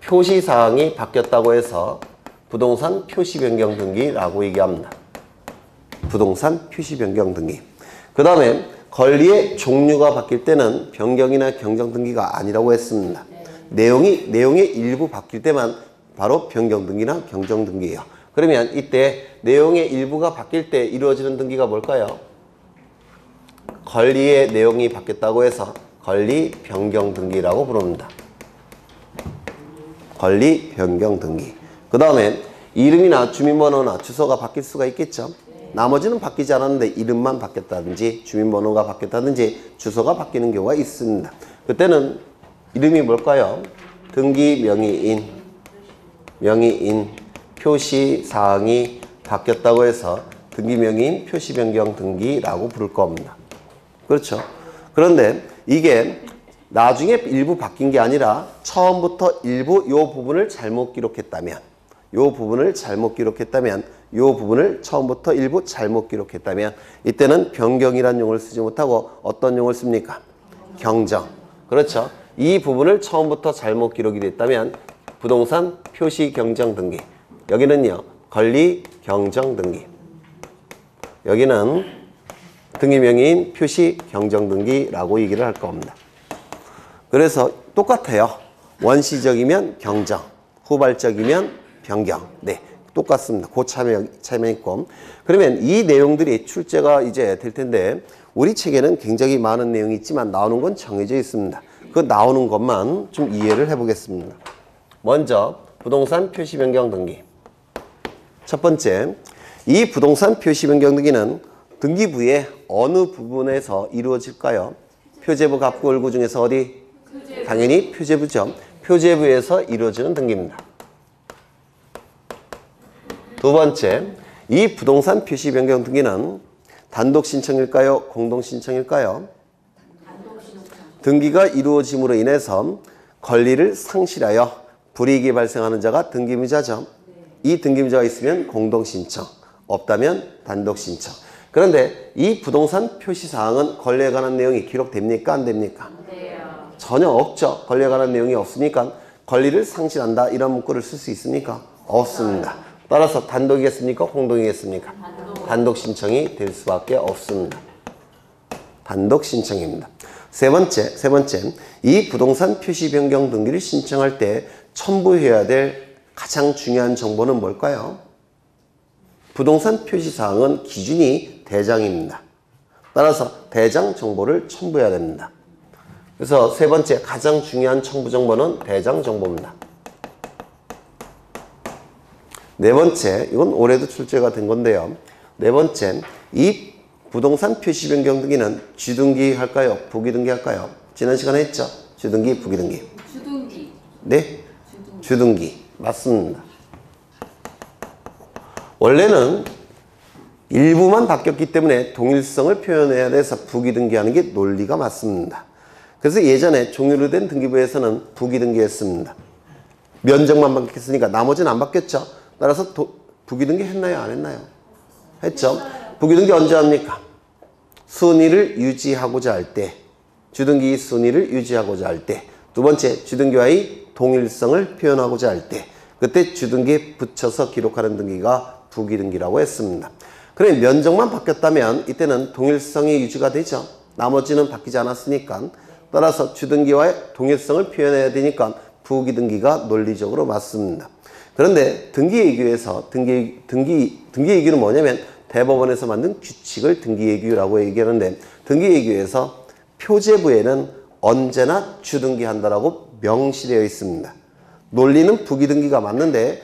표시사항이 바뀌었다고 해서 부동산 표시 변경 등기라고 얘기합니다. 부동산 표시 변경 등기. 그 다음에 권리의 종류가 바뀔 때는 변경이나 경정 등기가 아니라고 했습니다. 내용의 일부 바뀔 때만 바로 변경 등기나 경정 등기예요. 그러면 이때 내용의 일부가 바뀔 때 이루어지는 등기가 뭘까요? 권리의 내용이 바뀌었다고 해서 권리 변경 등기라고 부릅니다. 권리 변경 등기. 그 다음에 이름이나 주민번호나 주소가 바뀔 수가 있겠죠. 나머지는 바뀌지 않았는데 이름만 바뀌었다든지 주민번호가 바뀌었다든지 주소가 바뀌는 경우가 있습니다. 그때는 이름이 뭘까요? 등기 명의인 표시사항이 바뀌었다고 해서 등기 명의인 표시 변경 등기라고 부를 겁니다. 그렇죠. 그런데 이게 나중에 일부 바뀐 게 아니라 처음부터 일부 요 부분을 잘못 기록했다면 처음부터 일부 잘못 기록했다면 이때는 변경이라는 용어를 쓰지 못하고 어떤 용어를 씁니까? 경정. 그렇죠. 이 부분을 처음부터 잘못 기록이 됐다면 부동산 표시 경정 등기. 여기는요. 권리 경정 등기. 여기는 등기 명의인 표시 경정 등기라고 얘기를 할 겁니다. 그래서 똑같아요. 원시적이면 경정, 후발적이면 변경. 네, 똑같습니다. 그 차이만 있고. 그러면 이 내용들이 출제가 이제 될 텐데 우리 책에는 굉장히 많은 내용이 있지만 나오는 건 정해져 있습니다. 그 나오는 것만 좀 이해를 해보겠습니다. 먼저 부동산 표시 변경 등기. 첫 번째, 이 부동산 표시 변경 등기는 등기부의 어느 부분에서 이루어질까요? 표제부, 갑구, 을구 중에서 어디? 당연히 표제부죠. 표제부에서 이루어지는 등기입니다. 두 번째, 이 부동산 표시 변경 등기는 단독 신청일까요? 공동 신청일까요? 등기가 이루어짐으로 인해서 권리를 상실하여 불이익이 발생하는 자가 등기무자죠. 이 등기무자가 있으면 공동 신청, 없다면 단독 신청. 그런데 이 부동산 표시 사항은 권리에 관한 내용이 기록됩니까? 안 됩니까? 전혀 없죠. 권리에 관한 내용이 없으니까 권리를 상실한다 이런 문구를 쓸 수 있습니까? 없습니다. 따라서 단독이겠습니까? 공동이겠습니까? 단독 신청이 될 수밖에 없습니다. 단독 신청입니다. 세 번째, 이 부동산 표시 변경 등기를 신청할 때 첨부해야 될 가장 중요한 정보는 뭘까요? 부동산 표시 사항은 기준이 대장입니다. 따라서 대장 정보를 첨부해야 됩니다. 그래서 세 번째 가장 중요한 첨부 정보는 대장 정보입니다. 네 번째, 이건 올해도 출제가 된 건데요. 네 번째, 이 부동산 표시 변경 등기는 주등기 할까요? 부기등기 할까요? 지난 시간에 했죠? 주등기, 부기등기. 주등기. 네? 주등기. 맞습니다. 원래는 일부만 바뀌었기 때문에 동일성을 표현해야 돼서 부기등기하는 게 논리가 맞습니다. 그래서 예전에 종료로 된 등기부에서는 부기등기했습니다. 면적만 바뀌었으니까 나머지는 안 바뀌었죠. 따라서 부기등기 했나요? 안 했나요? 했죠. 부기등기 언제 합니까? 순위를 유지하고자 할 때, 주등기 순위를 유지하고자 할 때, 두 번째 주등기와의 동일성을 표현하고자 할 때, 그때 주등기에 붙여서 기록하는 등기가 부기등기라고 했습니다. 그럼 면적만 바뀌었다면 이때는 동일성이 유지가 되죠. 나머지는 바뀌지 않았으니까. 따라서 주등기와의 동일성을 표현해야 되니까 부기등기가 논리적으로 맞습니다. 그런데 등기예규에서 등기예규는 뭐냐면 대법원에서 만든 규칙을 등기예규라고 얘기하는데 등기예규에서 표제부에는 언제나 주등기한다라고 명시되어 있습니다. 논리는 부기등기가 맞는데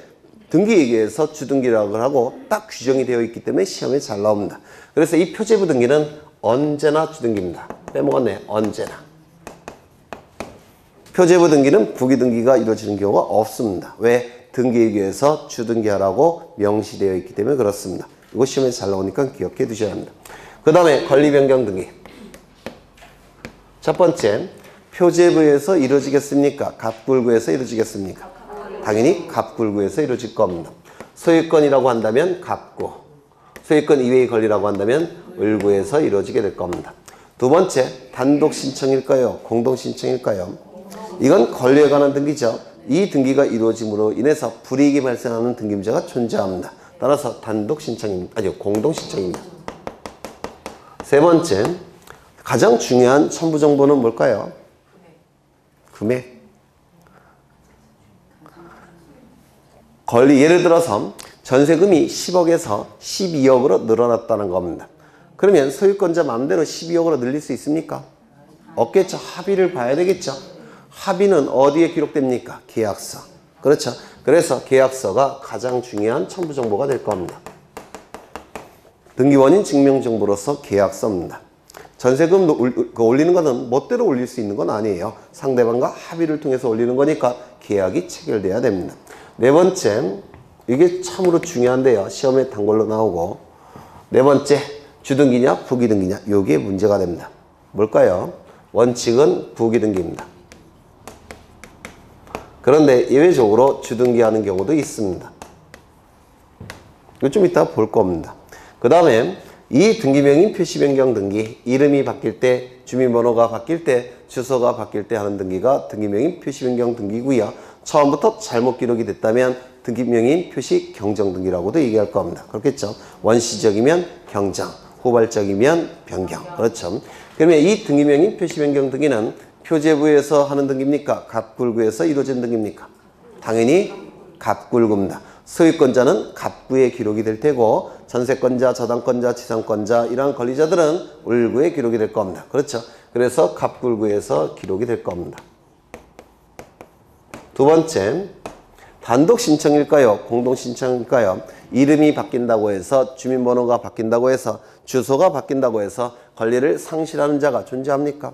등기예규에서 주등기라고 하고 딱 규정이 되어 있기 때문에 시험에 잘 나옵니다. 그래서 이 표제부 등기는 언제나 주등기입니다. 빼먹었네. 언제나. 표제부 등기는 부기등기가 이루어지는 경우가 없습니다. 왜? 등기예규에서 주등기하라고 명시되어 있기 때문에 그렇습니다. 이거 시험에 잘 나오니까 기억해 두셔야 합니다. 그 다음에 권리변경 등기. 첫 번째, 표제부에서 이루어지겠습니까? 갑굴구에서 이루어지겠습니까? 당연히 갑굴구에서 이루어질 겁니다. 소유권이라고 한다면 갑구, 소유권 이외의 권리라고 한다면 을구에서 이루어지게 될 겁니다. 두 번째, 단독 신청일까요? 공동 신청일까요? 이건 권리에 관한 등기죠. 이 등기가 이루어짐으로 인해서 불이익이 발생하는 등기무자가 존재합니다. 따라서 단독 신청입니다. 아니요, 공동 신청입니다. 세 번째, 가장 중요한 첨부 정보는 뭘까요? 금액. 권리, 예를 들어서 전세금이 10억에서 12억으로 늘어났다는 겁니다. 그러면 소유권자 마음대로 12억으로 늘릴 수 있습니까? 없겠죠. 합의를 봐야 되겠죠. 합의는 어디에 기록됩니까? 계약서. 그렇죠. 그래서 계약서가 가장 중요한 첨부 정보가 될 겁니다. 등기원인 증명정보로서 계약서입니다. 전세금 올리는 것은 멋대로 올릴 수 있는 건 아니에요. 상대방과 합의를 통해서 올리는 거니까 계약이 체결돼야 됩니다. 네 번째, 이게 참으로 중요한데요. 시험에 단골로 나오고. 네 번째, 주등기냐 부기등기냐 요게 문제가 됩니다. 뭘까요? 원칙은 부기등기입니다. 그런데 예외적으로 주등기하는 경우도 있습니다. 이거 좀 이따 볼 겁니다. 그 다음에 이 등기명인 표시변경 등기, 이름이 바뀔 때, 주민번호가 바뀔 때, 주소가 바뀔 때 하는 등기가 등기명인 표시변경 등기고요. 처음부터 잘못 기록이 됐다면 등기명인 표시 경정 등기라고도 얘기할 겁니다. 그렇겠죠? 원시적이면 경정, 후발적이면 변경. 그렇죠? 그러면 이 등기명인 표시변경 등기는 표제부에서 하는 등기입니까? 갑굴구에서 이루어진 등기입니까? 당연히 갑굴구입니다. 소유권자는 갑구에 기록이 될 테고 전세권자, 저당권자, 지상권자 이러한 권리자들은 을구에 기록이 될 겁니다. 그렇죠? 그래서 갑굴구에서 기록이 될 겁니다. 두 번째, 단독 신청일까요? 공동 신청일까요? 이름이 바뀐다고 해서 주민번호가 바뀐다고 해서 주소가 바뀐다고 해서 권리를 상실하는 자가 존재합니까?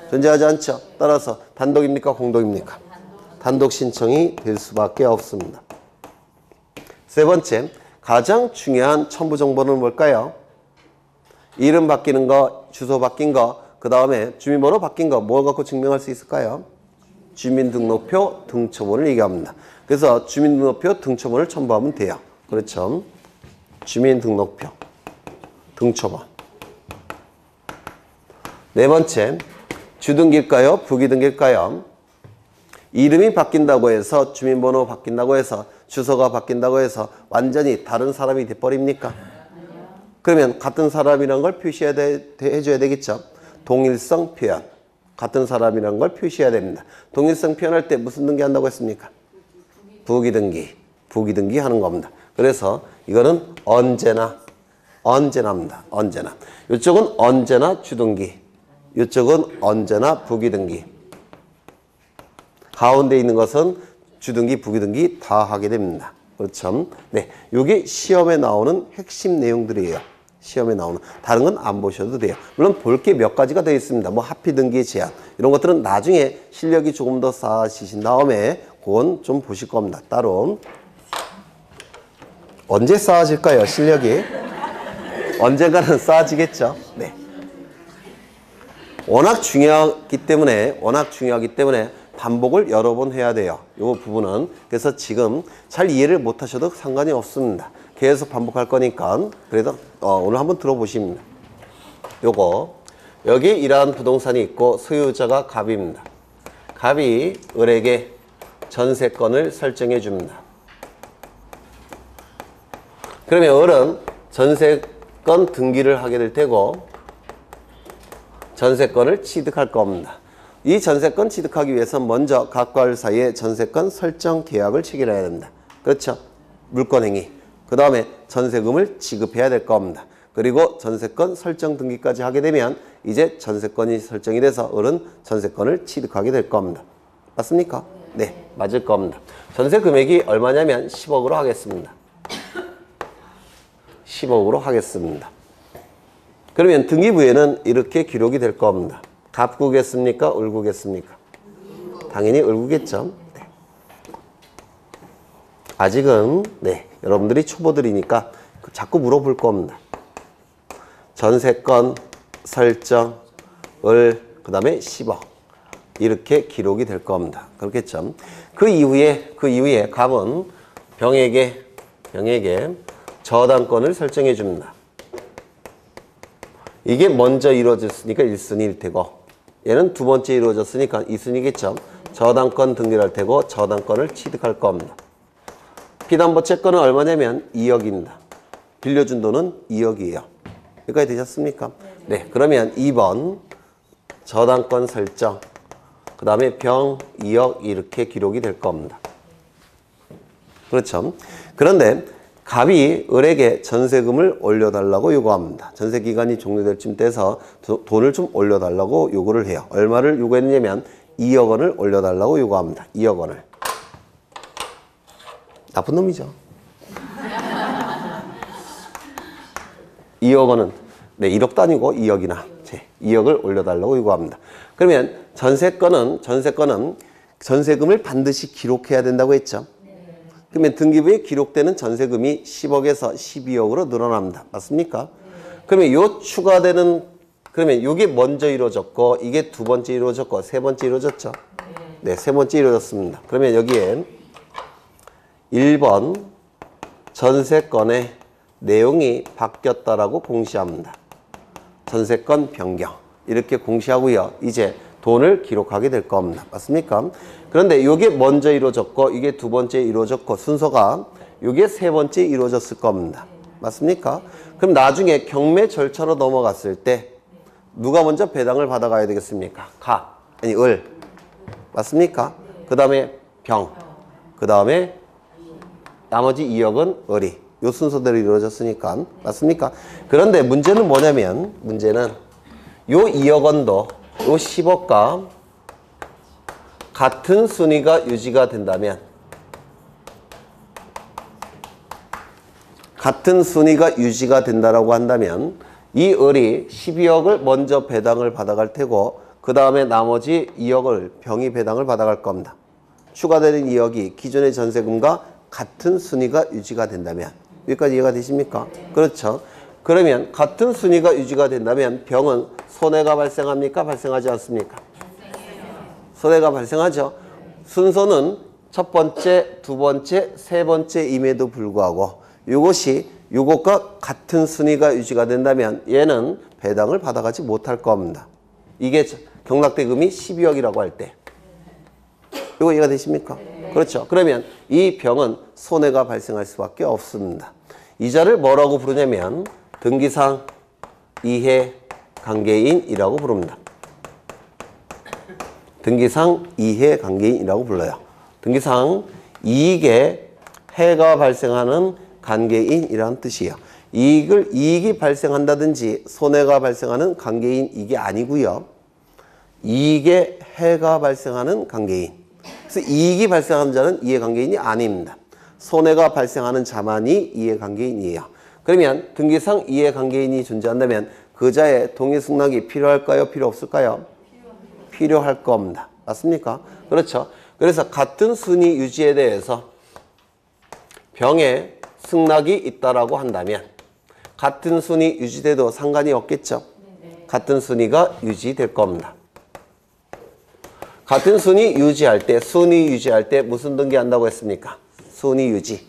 존재하지 않죠. 따라서 단독입니까? 공동입니까? 단독 신청이 될 수밖에 없습니다. 세 번째, 가장 중요한 첨부 정보는 뭘까요? 이름 바뀌는 거, 주소 바뀐 거, 그 다음에 주민번호 바뀐 거, 뭘 갖고 증명할 수 있을까요? 주민등록표 등초본을 얘기합니다. 그래서 주민등록표 등초본을 첨부하면 돼요. 그렇죠? 주민등록표 등초본. 네 번째, 주등기일까요? 부기등기일까요? 이름이 바뀐다고 해서 주민번호 바뀐다고 해서 주소가 바뀐다고 해서 완전히 다른 사람이 돼버립니까? 그러면 같은 사람이라는 걸 해줘야 되겠죠. 동일성 표현. 같은 사람이라는 걸 표시해야 됩니다. 동일성 표현할 때 무슨 등기 한다고 했습니까? 부기등기. 부기등기 하는 겁니다. 그래서 이거는 언제나입니다. 언제나. 이쪽은 언제나 주등기. 이쪽은 언제나 부기등기. 가운데 있는 것은 주등기, 부기등기 다 하게 됩니다. 그렇죠? 네, 이게 시험에 나오는 핵심 내용들이에요. 시험에 나오는. 다른 건 안 보셔도 돼요. 물론 볼 게 몇 가지가 되어 있습니다. 뭐 하피등기 제한 이런 것들은 나중에 실력이 조금 더 쌓아지신 다음에 그건 좀 보실 겁니다. 따로. 언제 쌓아질까요? 실력이? 언젠가는 쌓아지겠죠. 네. 워낙 중요하기 때문에 반복을 여러 번 해야 돼요. 이 부분은. 그래서 지금 잘 이해를 못 하셔도 상관이 없습니다. 계속 반복할 거니까. 그래서 오늘 한번 들어보십니다. 요거. 여기 이러한 부동산이 있고 소유자가 갑입니다. 갑이 을에게 전세권을 설정해 줍니다. 그러면 을은 전세권 등기를 하게 될 테고 전세권을 취득할 겁니다. 이 전세권 취득하기 위해서 먼저 갑과 을 사이에 전세권 설정 계약을 체결해야 됩니다. 그렇죠? 물권행위. 그 다음에 전세금을 지급해야 될 겁니다. 그리고 전세권 설정 등기까지 하게 되면 이제 전세권이 설정이 돼서 을은 전세권을 취득하게 될 겁니다. 맞습니까? 네, 맞을 겁니다. 전세 금액이 얼마냐면 10억으로 하겠습니다. 10억으로 하겠습니다. 그러면 등기부에는 이렇게 기록이 될 겁니다. 갑구겠습니까? 을구겠습니까? 당연히 을구겠죠. 네. 아직은 여러분들이 초보들이니까 자꾸 물어볼 겁니다. 전세권 설정 을 그 다음에 10억 이렇게 기록이 될 겁니다. 그렇겠죠. 그 이후에 갑은 병에게 저당권을 설정해 줍니다. 이게 먼저 이루어졌으니까 1순위일 테고 얘는 두 번째 이루어졌으니까 2순위겠죠. 저당권 등기를 할 테고 저당권을 취득할 겁니다. 피담보 채권은 얼마냐면 2억입니다. 빌려준 돈은 2억이에요. 여기까지 되셨습니까? 네, 그러면 2번 저당권 설정 그 다음에 병 2억 이렇게 기록이 될 겁니다. 그렇죠. 그런데 갑이 을에게 전세금을 올려달라고 요구합니다. 전세기간이 종료될 쯤 돼서 돈을 좀 올려달라고 요구를 해요. 얼마를 요구했냐면 2억 원을 올려달라고 요구합니다. 2억 원을. 나쁜 놈이죠. 2억 원은 1억도 아니고 2억이나 2억을 올려달라고 요구합니다. 그러면 전세권은 전세금을 반드시 기록해야 된다고 했죠. 그러면 등기부에 기록되는 전세금이 10억에서 12억으로 늘어납니다. 맞습니까? 그러면 요 추가되는 그러면 요게 먼저 이루어졌고 이게 두 번째 이루어졌고 세 번째 이루어졌죠. 네, 세 번째 이루어졌습니다. 그러면 여기에 1번 전세권의 내용이 바뀌었다라고 공시합니다. 전세권 변경 이렇게 공시하고요. 이제 돈을 기록하게 될 겁니다. 맞습니까? 그런데 이게 먼저 이루어졌고 이게 두 번째 이루어졌고 순서가 이게 세 번째 이루어졌을 겁니다. 맞습니까? 그럼 나중에 경매 절차로 넘어갔을 때 누가 먼저 배당을 받아가야 되겠습니까? 을. 맞습니까? 그 다음에 병. 그 다음에 나머지 2억은 을이. 요 순서대로 이루어졌으니까. 맞습니까? 그런데 문제는 뭐냐면 문제는 요 2억 원도 요 10억과 같은 순위가 유지가 된다면 같은 순위가 유지가 된다라고 한다면 이 을이 12억을 먼저 배당을 받아갈 테고 그 다음에 나머지 2억을 병이 배당을 받아갈 겁니다. 추가되는 2억이 기존의 전세금과 같은 순위가 유지가 된다면 여기까지 이해가 되십니까? 그렇죠. 그러면 같은 순위가 유지가 된다면 병은 손해가 발생합니까? 발생하지 않습니까? 손해가 발생하죠. 순서는 첫 번째, 두 번째, 세 번째임에도 불구하고 이것과 같은 순위가 유지가 된다면 얘는 배당을 받아가지 못할 겁니다. 이게 경락대금이 12억이라고 할 때. 이거 이해가 되십니까? 그렇죠. 그러면 이 병은 손해가 발생할 수밖에 없습니다. 이자를 뭐라고 부르냐면 등기상 이해 관계인이라고 부릅니다. 등기상 이해 관계인이라고 불러요. 등기상 이익에 해가 발생하는 관계인이라는 뜻이에요. 이익이 발생한다든지 손해가 발생하는 관계인 이게 아니고요. 이익에 해가 발생하는 관계인. 그래서 이익이 발생하는 자는 이해관계인이 아닙니다. 손해가 발생하는 자만이 이해관계인이에요. 그러면 등기상 이해관계인이 존재한다면 그 자의 동의승낙이 필요할까요? 필요 없을까요? 필요할 겁니다. 맞습니까? 그렇죠. 그래서 같은 순위 유지에 대해서 병에 승낙이 있다라고 한다면 같은 순위 유지돼도 상관이 없겠죠. 같은 순위가 유지될 겁니다. 같은 순위 유지할 때 무슨 등기한다고 했습니까? 순위 유지.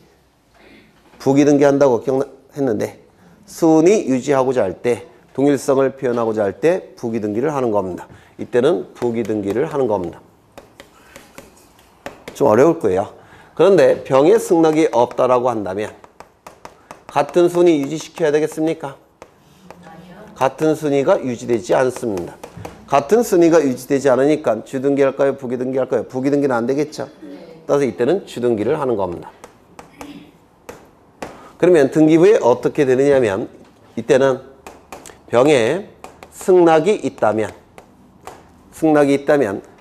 부기 등기한다고 기억했는데 순위 유지하고자 할 때 동일성을 표현하고자 할 때 부기 등기를 하는 겁니다. 이때는 부기 등기를 하는 겁니다. 좀 어려울 거예요. 그런데 병에 승낙이 없다라고 한다면 같은 순위 유지시켜야 되겠습니까? 같은 순위가 유지되지 않습니다. 같은 순위가 유지되지 않으니까 주등기 할까요? 부기등기 할까요? 부기등기는 안 되겠죠. 따라서 이때는 주등기를 하는 겁니다. 그러면 등기부에 어떻게 되느냐면 이때는 병에 승낙이 있다면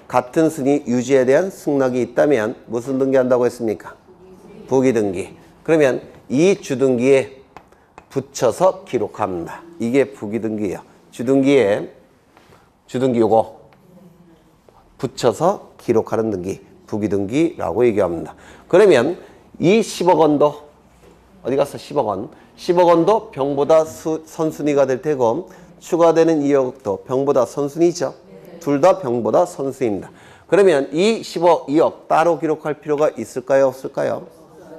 같은 순위 유지에 대한 승낙이 있다면 무슨 등기한다고 했습니까? 부기등기. 그러면 이 주등기에 붙여서 기록합니다. 이게 부기등기예요. 주등기 요거 붙여서 기록하는 등기, 부기등기라고 얘기합니다. 그러면 이 10억 원도 어디 갔어? 10억 원. 10억 원도 병보다 선순위가 될 테고 추가되는 2억도 병보다 선순위죠. 둘 다 병보다 선순위입니다. 그러면 이 10억, 2억 따로 기록할 필요가 있을까요? 없을까요?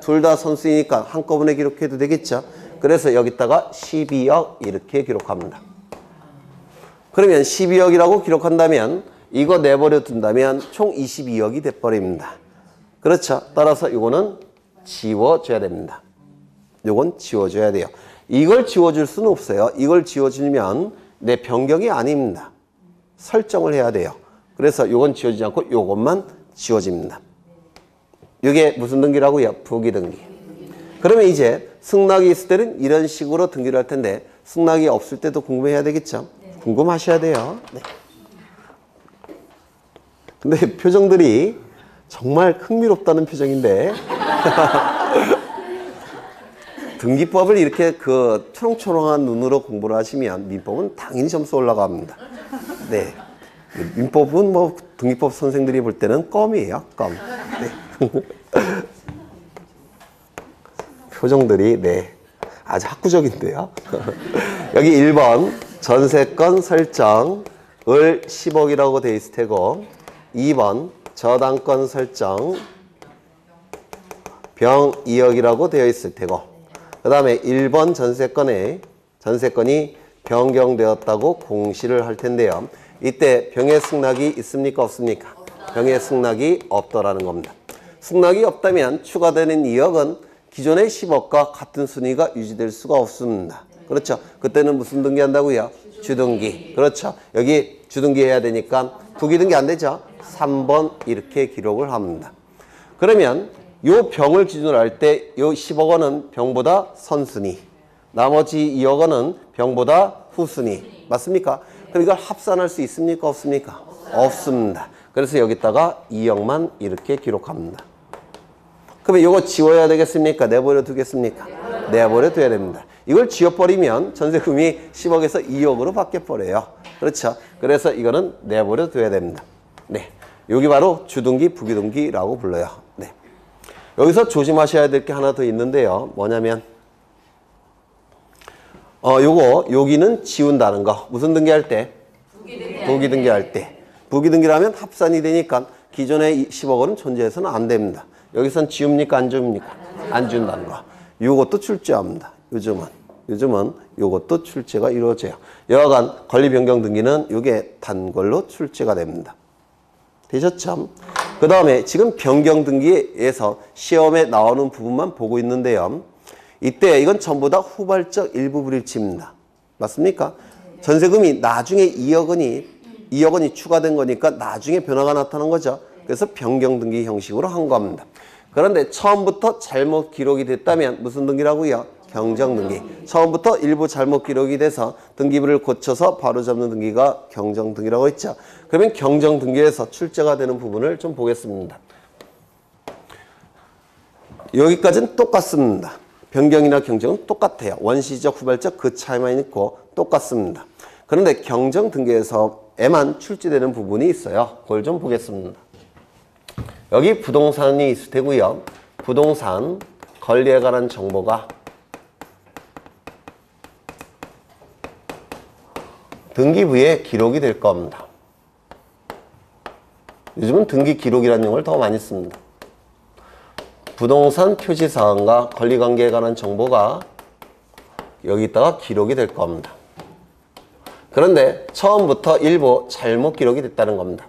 둘 다 선순위니까 한꺼번에 기록해도 되겠죠. 그래서 여기다가 12억 이렇게 기록합니다. 그러면 12억이라고 기록한다면 이거 내버려 둔다면 총 22억이 돼버립니다. 그렇죠. 따라서 이거는 지워줘야 됩니다. 이건 지워줘야 돼요. 이걸 지워줄 수는 없어요. 이걸 지워주면 내 변경이 아닙니다. 설정을 해야 돼요. 그래서 이건 지워지지 않고 이것만 지워집니다. 이게 무슨 등기라고요? 부기등기. 그러면 이제 승낙이 있을 때는 이런 식으로 등기를 할 텐데 승낙이 없을 때도 궁금해야 되겠죠? 궁금하셔야 돼요. 네. 근데 표정들이 정말 흥미롭다는 표정인데 등기법을 이렇게 그 초롱초롱한 눈으로 공부를 하시면 민법은 당연히 점수 올라갑니다. 네. 민법은 뭐 등기법 선생들이 볼 때는 껌이에요. 껌. 네. 표정들이 네. 아주 학구적인데요. 여기 1번 전세권 설정을 10억이라고 돼 있을 테고 2번 저당권 설정 병 2억이라고 되어 있을 테고 그 다음에 1번 전세권이 변경되었다고 공시를 할 텐데요. 이때 병의 승낙이 있습니까? 없습니까? 병의 승낙이 없더라는 겁니다. 승낙이 없다면 추가되는 2억은 기존의 10억과 같은 순위가 유지될 수가 없습니다. 그렇죠? 그때는 무슨 등기 한다고요? 주등기. 그렇죠? 여기 주등기 해야 되니까 부기등기 안 되죠? 3번 이렇게 기록을 합니다. 그러면 요 병을 기준으로 할 때 요 10억 원은 병보다 선순위, 나머지 2억 원은 병보다 후순위. 맞습니까? 그럼 이걸 합산할 수 있습니까? 없습니까? 없습니다. 그래서 여기다가 2억만 이렇게 기록합니다. 그러면 이거 지워야 되겠습니까? 내버려 두겠습니까? 내버려 둬야 됩니다. 이걸 지워버리면 전세금이 10억에서 2억으로 바뀌어버려요. 그렇죠? 그래서 이거는 내버려 둬야 됩니다. 네. 여기 바로 주등기, 부기등기라고 불러요. 네. 여기서 조심하셔야 될 게 하나 더 있는데요. 뭐냐면 여기는 지운다는 거. 무슨 등기할 때? 부기 등기할 때. 부기 등기라면 합산이 되니까 기존의 10억 원은 존재해서는 안 됩니다. 여기선 지웁니까? 안 지웁니까? 안 지운다는 거. 요것도 출제합니다. 요즘은 요것도 출제가 이루어져요. 여하간 권리 변경 등기는 요게 단걸로 출제가 됩니다. 되셨죠? 그 다음에 지금 변경 등기에서 시험에 나오는 부분만 보고 있는데요. 이때 이건 전부 다 후발적 일부 불일치입니다. 맞습니까? 전세금이 나중에 2억 원이 추가된 거니까 나중에 변화가 나타난 거죠. 그래서 변경 등기 형식으로 한 겁니다. 그런데 처음부터 잘못 기록이 됐다면 무슨 등기라고요? 경정 등기. 처음부터 일부 잘못 기록이 돼서 등기부를 고쳐서 바로잡는 등기가 경정 등기라고 했죠. 그러면 경정 등기에서 출제가 되는 부분을 좀 보겠습니다. 여기까지는 똑같습니다. 변경이나 경정은 똑같아요. 원시적, 후발적 그 차이만 있고 똑같습니다. 그런데 경정 등기에서에만 출제되는 부분이 있어요. 그걸 좀 보겠습니다. 여기 부동산이 있을 테고요. 부동산 권리에 관한 정보가 등기부에 기록이 될 겁니다. 요즘은 등기 기록이라는 용어를 더 많이 씁니다. 부동산 표지사항과 권리관계에 관한 정보가 여기다가 기록이 될 겁니다. 그런데 처음부터 일부 잘못 기록이 됐다는 겁니다.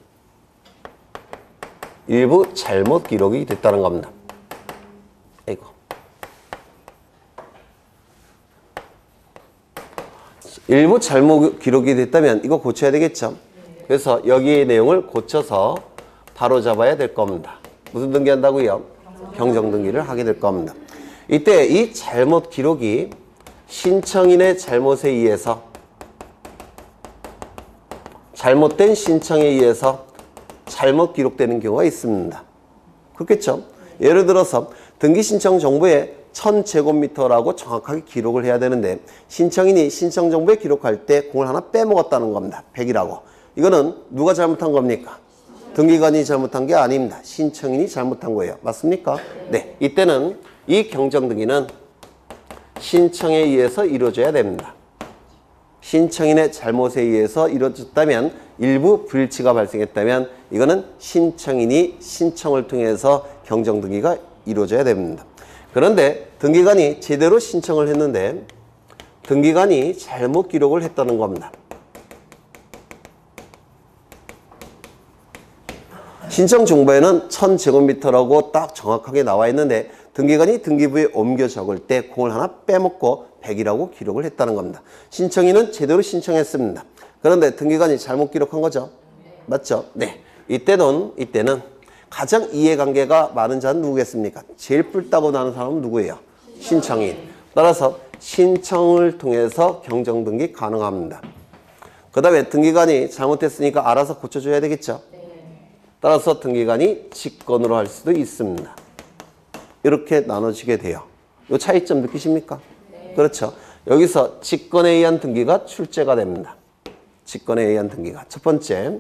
일부 잘못 기록이 됐다는 겁니다. 아이고. 일부 잘못 기록이 됐다면 이거 고쳐야 되겠죠? 그래서 여기의 내용을 고쳐서 바로 잡아야 될 겁니다. 무슨 등기한다고요? 경정 등기를 하게 될 겁니다. 이때 이 잘못 기록이 신청인의 잘못에 의해서 잘못된 신청에 의해서 잘못 기록되는 경우가 있습니다. 그렇겠죠? 예를 들어서 등기 신청 정보에 1000제곱미터라고 정확하게 기록을 해야 되는데 신청인이 신청 정보에 기록할 때 공을 하나 빼먹었다는 겁니다. 100이라고. 이거는 누가 잘못한 겁니까? 등기관이 잘못한 게 아닙니다. 신청인이 잘못한 거예요. 맞습니까? 네. 이때는 이 경정 등기는 신청에 의해서 이루어져야 됩니다. 신청인의 잘못에 의해서 이루어졌다면 일부 불일치가 발생했다면 이거는 신청인이 신청을 통해서 경정 등기가 이루어져야 됩니다. 그런데 등기관이 제대로 신청을 했는데 등기관이 잘못 기록을 했다는 겁니다. 신청 정보에는 1000제곱미터라고 딱 정확하게 나와 있는데 등기관이 등기부에 옮겨 적을 때 공을 하나 빼먹고 100이라고 기록을 했다는 겁니다. 신청인은 제대로 신청했습니다. 그런데 등기관이 잘못 기록한 거죠. 맞죠? 네. 이때는 가장 이해관계가 많은 자는 누구겠습니까? 제일 뿔따고 나는 사람은 누구예요? 신청인. 따라서 신청을 통해서 경정등기 가능합니다. 그 다음에 등기관이 잘못했으니까 알아서 고쳐줘야 되겠죠? 따라서 등기관이 직권으로 할 수도 있습니다. 이렇게 나눠지게 돼요. 이 차이점 느끼십니까? 그렇죠. 여기서 직권에 의한 등기가 출제가 됩니다. 직권에 의한 등기가. 첫 번째,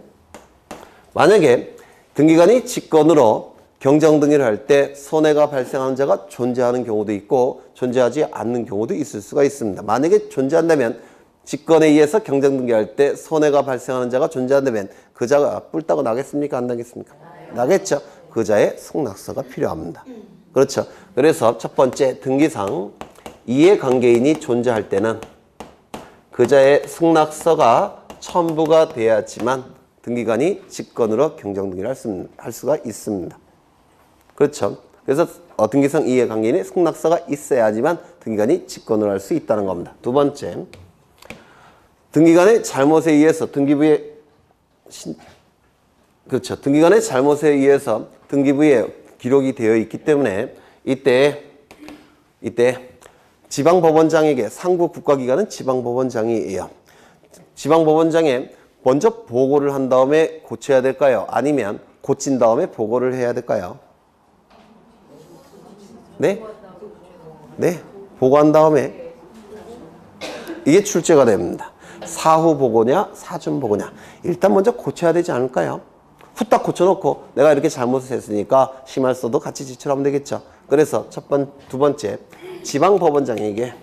만약에 등기관이 직권으로 경정등기를 할 때 손해가 발생하는 자가 존재하는 경우도 있고 존재하지 않는 경우도 있을 수가 있습니다. 만약에 존재한다면 직권에 의해서 경정등기할 때 손해가 발생하는 자가 존재한다면 그 자가 뿔따고 나겠습니까? 안 나겠습니까? 나겠죠. 그 자의 승낙서가 필요합니다. 그렇죠. 그래서 첫 번째 등기상 이해관계인이 존재할 때는 그 자의 승낙서가 첨부가 돼야지만 등기관이 직권으로 경정등기를 할 수가 있습니다. 그렇죠. 그래서 등기상 이해관계인의 승낙서가 있어야지만 등기관이 직권을 할 수 있다는 겁니다. 두 번째, 등기관의 잘못에 의해서 등기부에 등기관의 잘못에 의해서 등기부에 기록이 되어 있기 때문에 이때 지방법원장에게 상부 국가기관은 지방법원장이에요. 지방법원장에 먼저 보고를 한 다음에 고쳐야 될까요? 아니면 고친 다음에 보고를 해야 될까요? 네? 네. 보고한 다음에 이게 출제가 됩니다. 사후 보고냐 사전 보고냐. 일단 먼저 고쳐야 되지 않을까요? 후딱 고쳐놓고 내가 이렇게 잘못을 했으니까 심할서도 같이 지출하면 되겠죠. 그래서 두 번째 지방법원장에게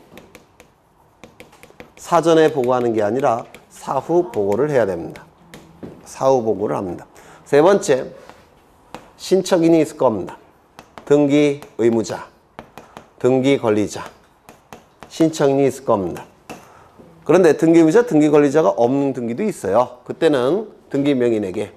사전에 보고하는 게 아니라 사후 보고를 해야 됩니다. 사후 보고를 합니다. 세 번째, 신청인이 있을 겁니다. 등기 의무자, 등기 권리자, 신청인이 있을 겁니다. 그런데 등기 의무자, 등기 권리자가 없는 등기도 있어요. 그때는 등기 명인에게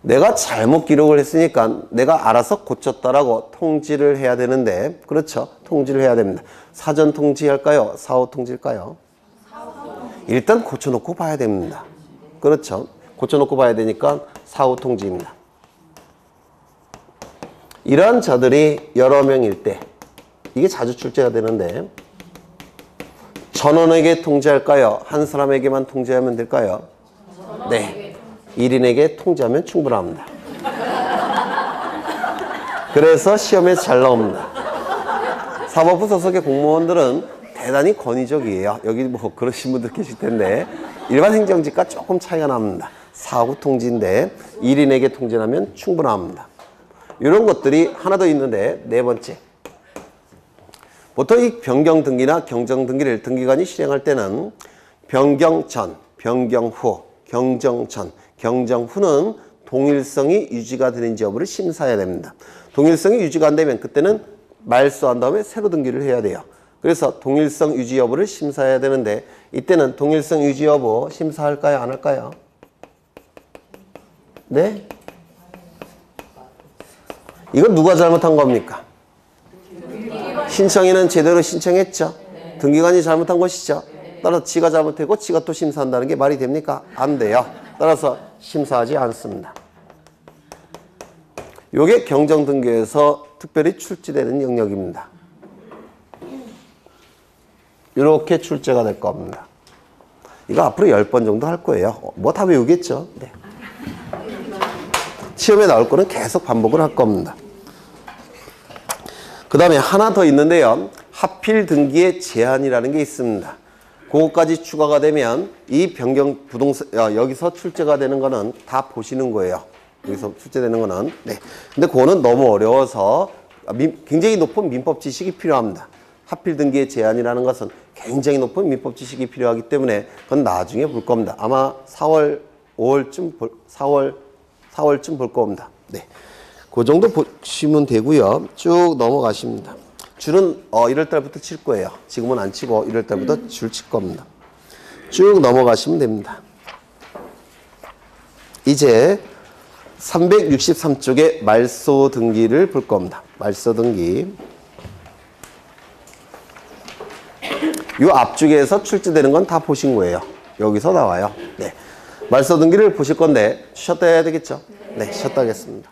내가 잘못 기록을 했으니까 내가 알아서 고쳤다라고 통지를 해야 되는데, 그렇죠? 통지를 해야 됩니다. 사전 통지할까요? 사후 통지일까요? 일단 고쳐놓고 봐야 됩니다. 그렇죠? 고쳐놓고 봐야 되니까 사후 통지입니다. 이러한 자들이 여러 명일 때, 이게 자주 출제가 되는데, 전원에게 통지할까요? 한 사람에게만 통지하면 될까요? 네. 1인에게 통지하면 충분합니다. 그래서 시험에 잘 나옵니다. 사법부 소속의 공무원들은 대단히 권위적이에요. 여기 뭐 그러신 분들 계실 텐데, 일반 행정직과 조금 차이가 납니다. 사후 통지인데 1인에게 통지하면 충분합니다. 이런 것들이 하나 더 있는데, 네 번째. 보통 이 변경 등기나 경정 등기를 등기관이 실행할 때는 변경 전, 변경 후, 경정 전, 경정 후는 동일성이 유지가 되는지 여부를 심사해야 됩니다. 동일성이 유지가 안 되면 그때는 말소한 다음에 새로 등기를 해야 돼요. 그래서 동일성 유지 여부를 심사해야 되는데, 이때는 동일성 유지 여부 심사할까요? 안 할까요? 네? 이건 누가 잘못한 겁니까? 신청인은 제대로 신청했죠. 등기관이 잘못한 것이죠. 따라서 지가 잘못했고 지가 또 심사한다는 게 말이 됩니까? 안 돼요. 따라서 심사하지 않습니다. 이게 경정등기에서 특별히 출제되는 영역입니다. 이렇게 출제가 될 겁니다. 이거 앞으로 10번 정도 할 거예요. 뭐 다 외우겠죠. 네. 시험에 나올 거는 계속 반복을 할 겁니다. 그 다음에 하나 더 있는데요. 하필 등기의 제한이라는 게 있습니다. 그거까지 추가가 되면 이 변경 부동산, 여기서 출제가 되는 거는 다 보시는 거예요. 여기서 출제되는 거는. 네. 근데 그거는 너무 어려워서 굉장히 높은 민법 지식이 필요합니다. 하필 등기의 제한이라는 것은 굉장히 높은 민법 지식이 필요하기 때문에 그건 나중에 볼 겁니다. 아마 4월, 5월쯤 4월쯤 볼 겁니다. 네. 그 정도 보시면 되고요. 쭉 넘어가십니다. 줄은 1월달부터 칠 거예요. 지금은 안 치고 1월달부터 줄 칠 겁니다. 쭉 넘어가시면 됩니다. 이제 363쪽에 말소 등기를 볼 겁니다. 말소 등기. 이 앞쪽에서 출제되는 건 다 보신 거예요. 여기서 나와요. 네. 말소 등기를 보실 건데 쉬었다 해야 되겠죠? 네, 쉬었다 하겠습니다.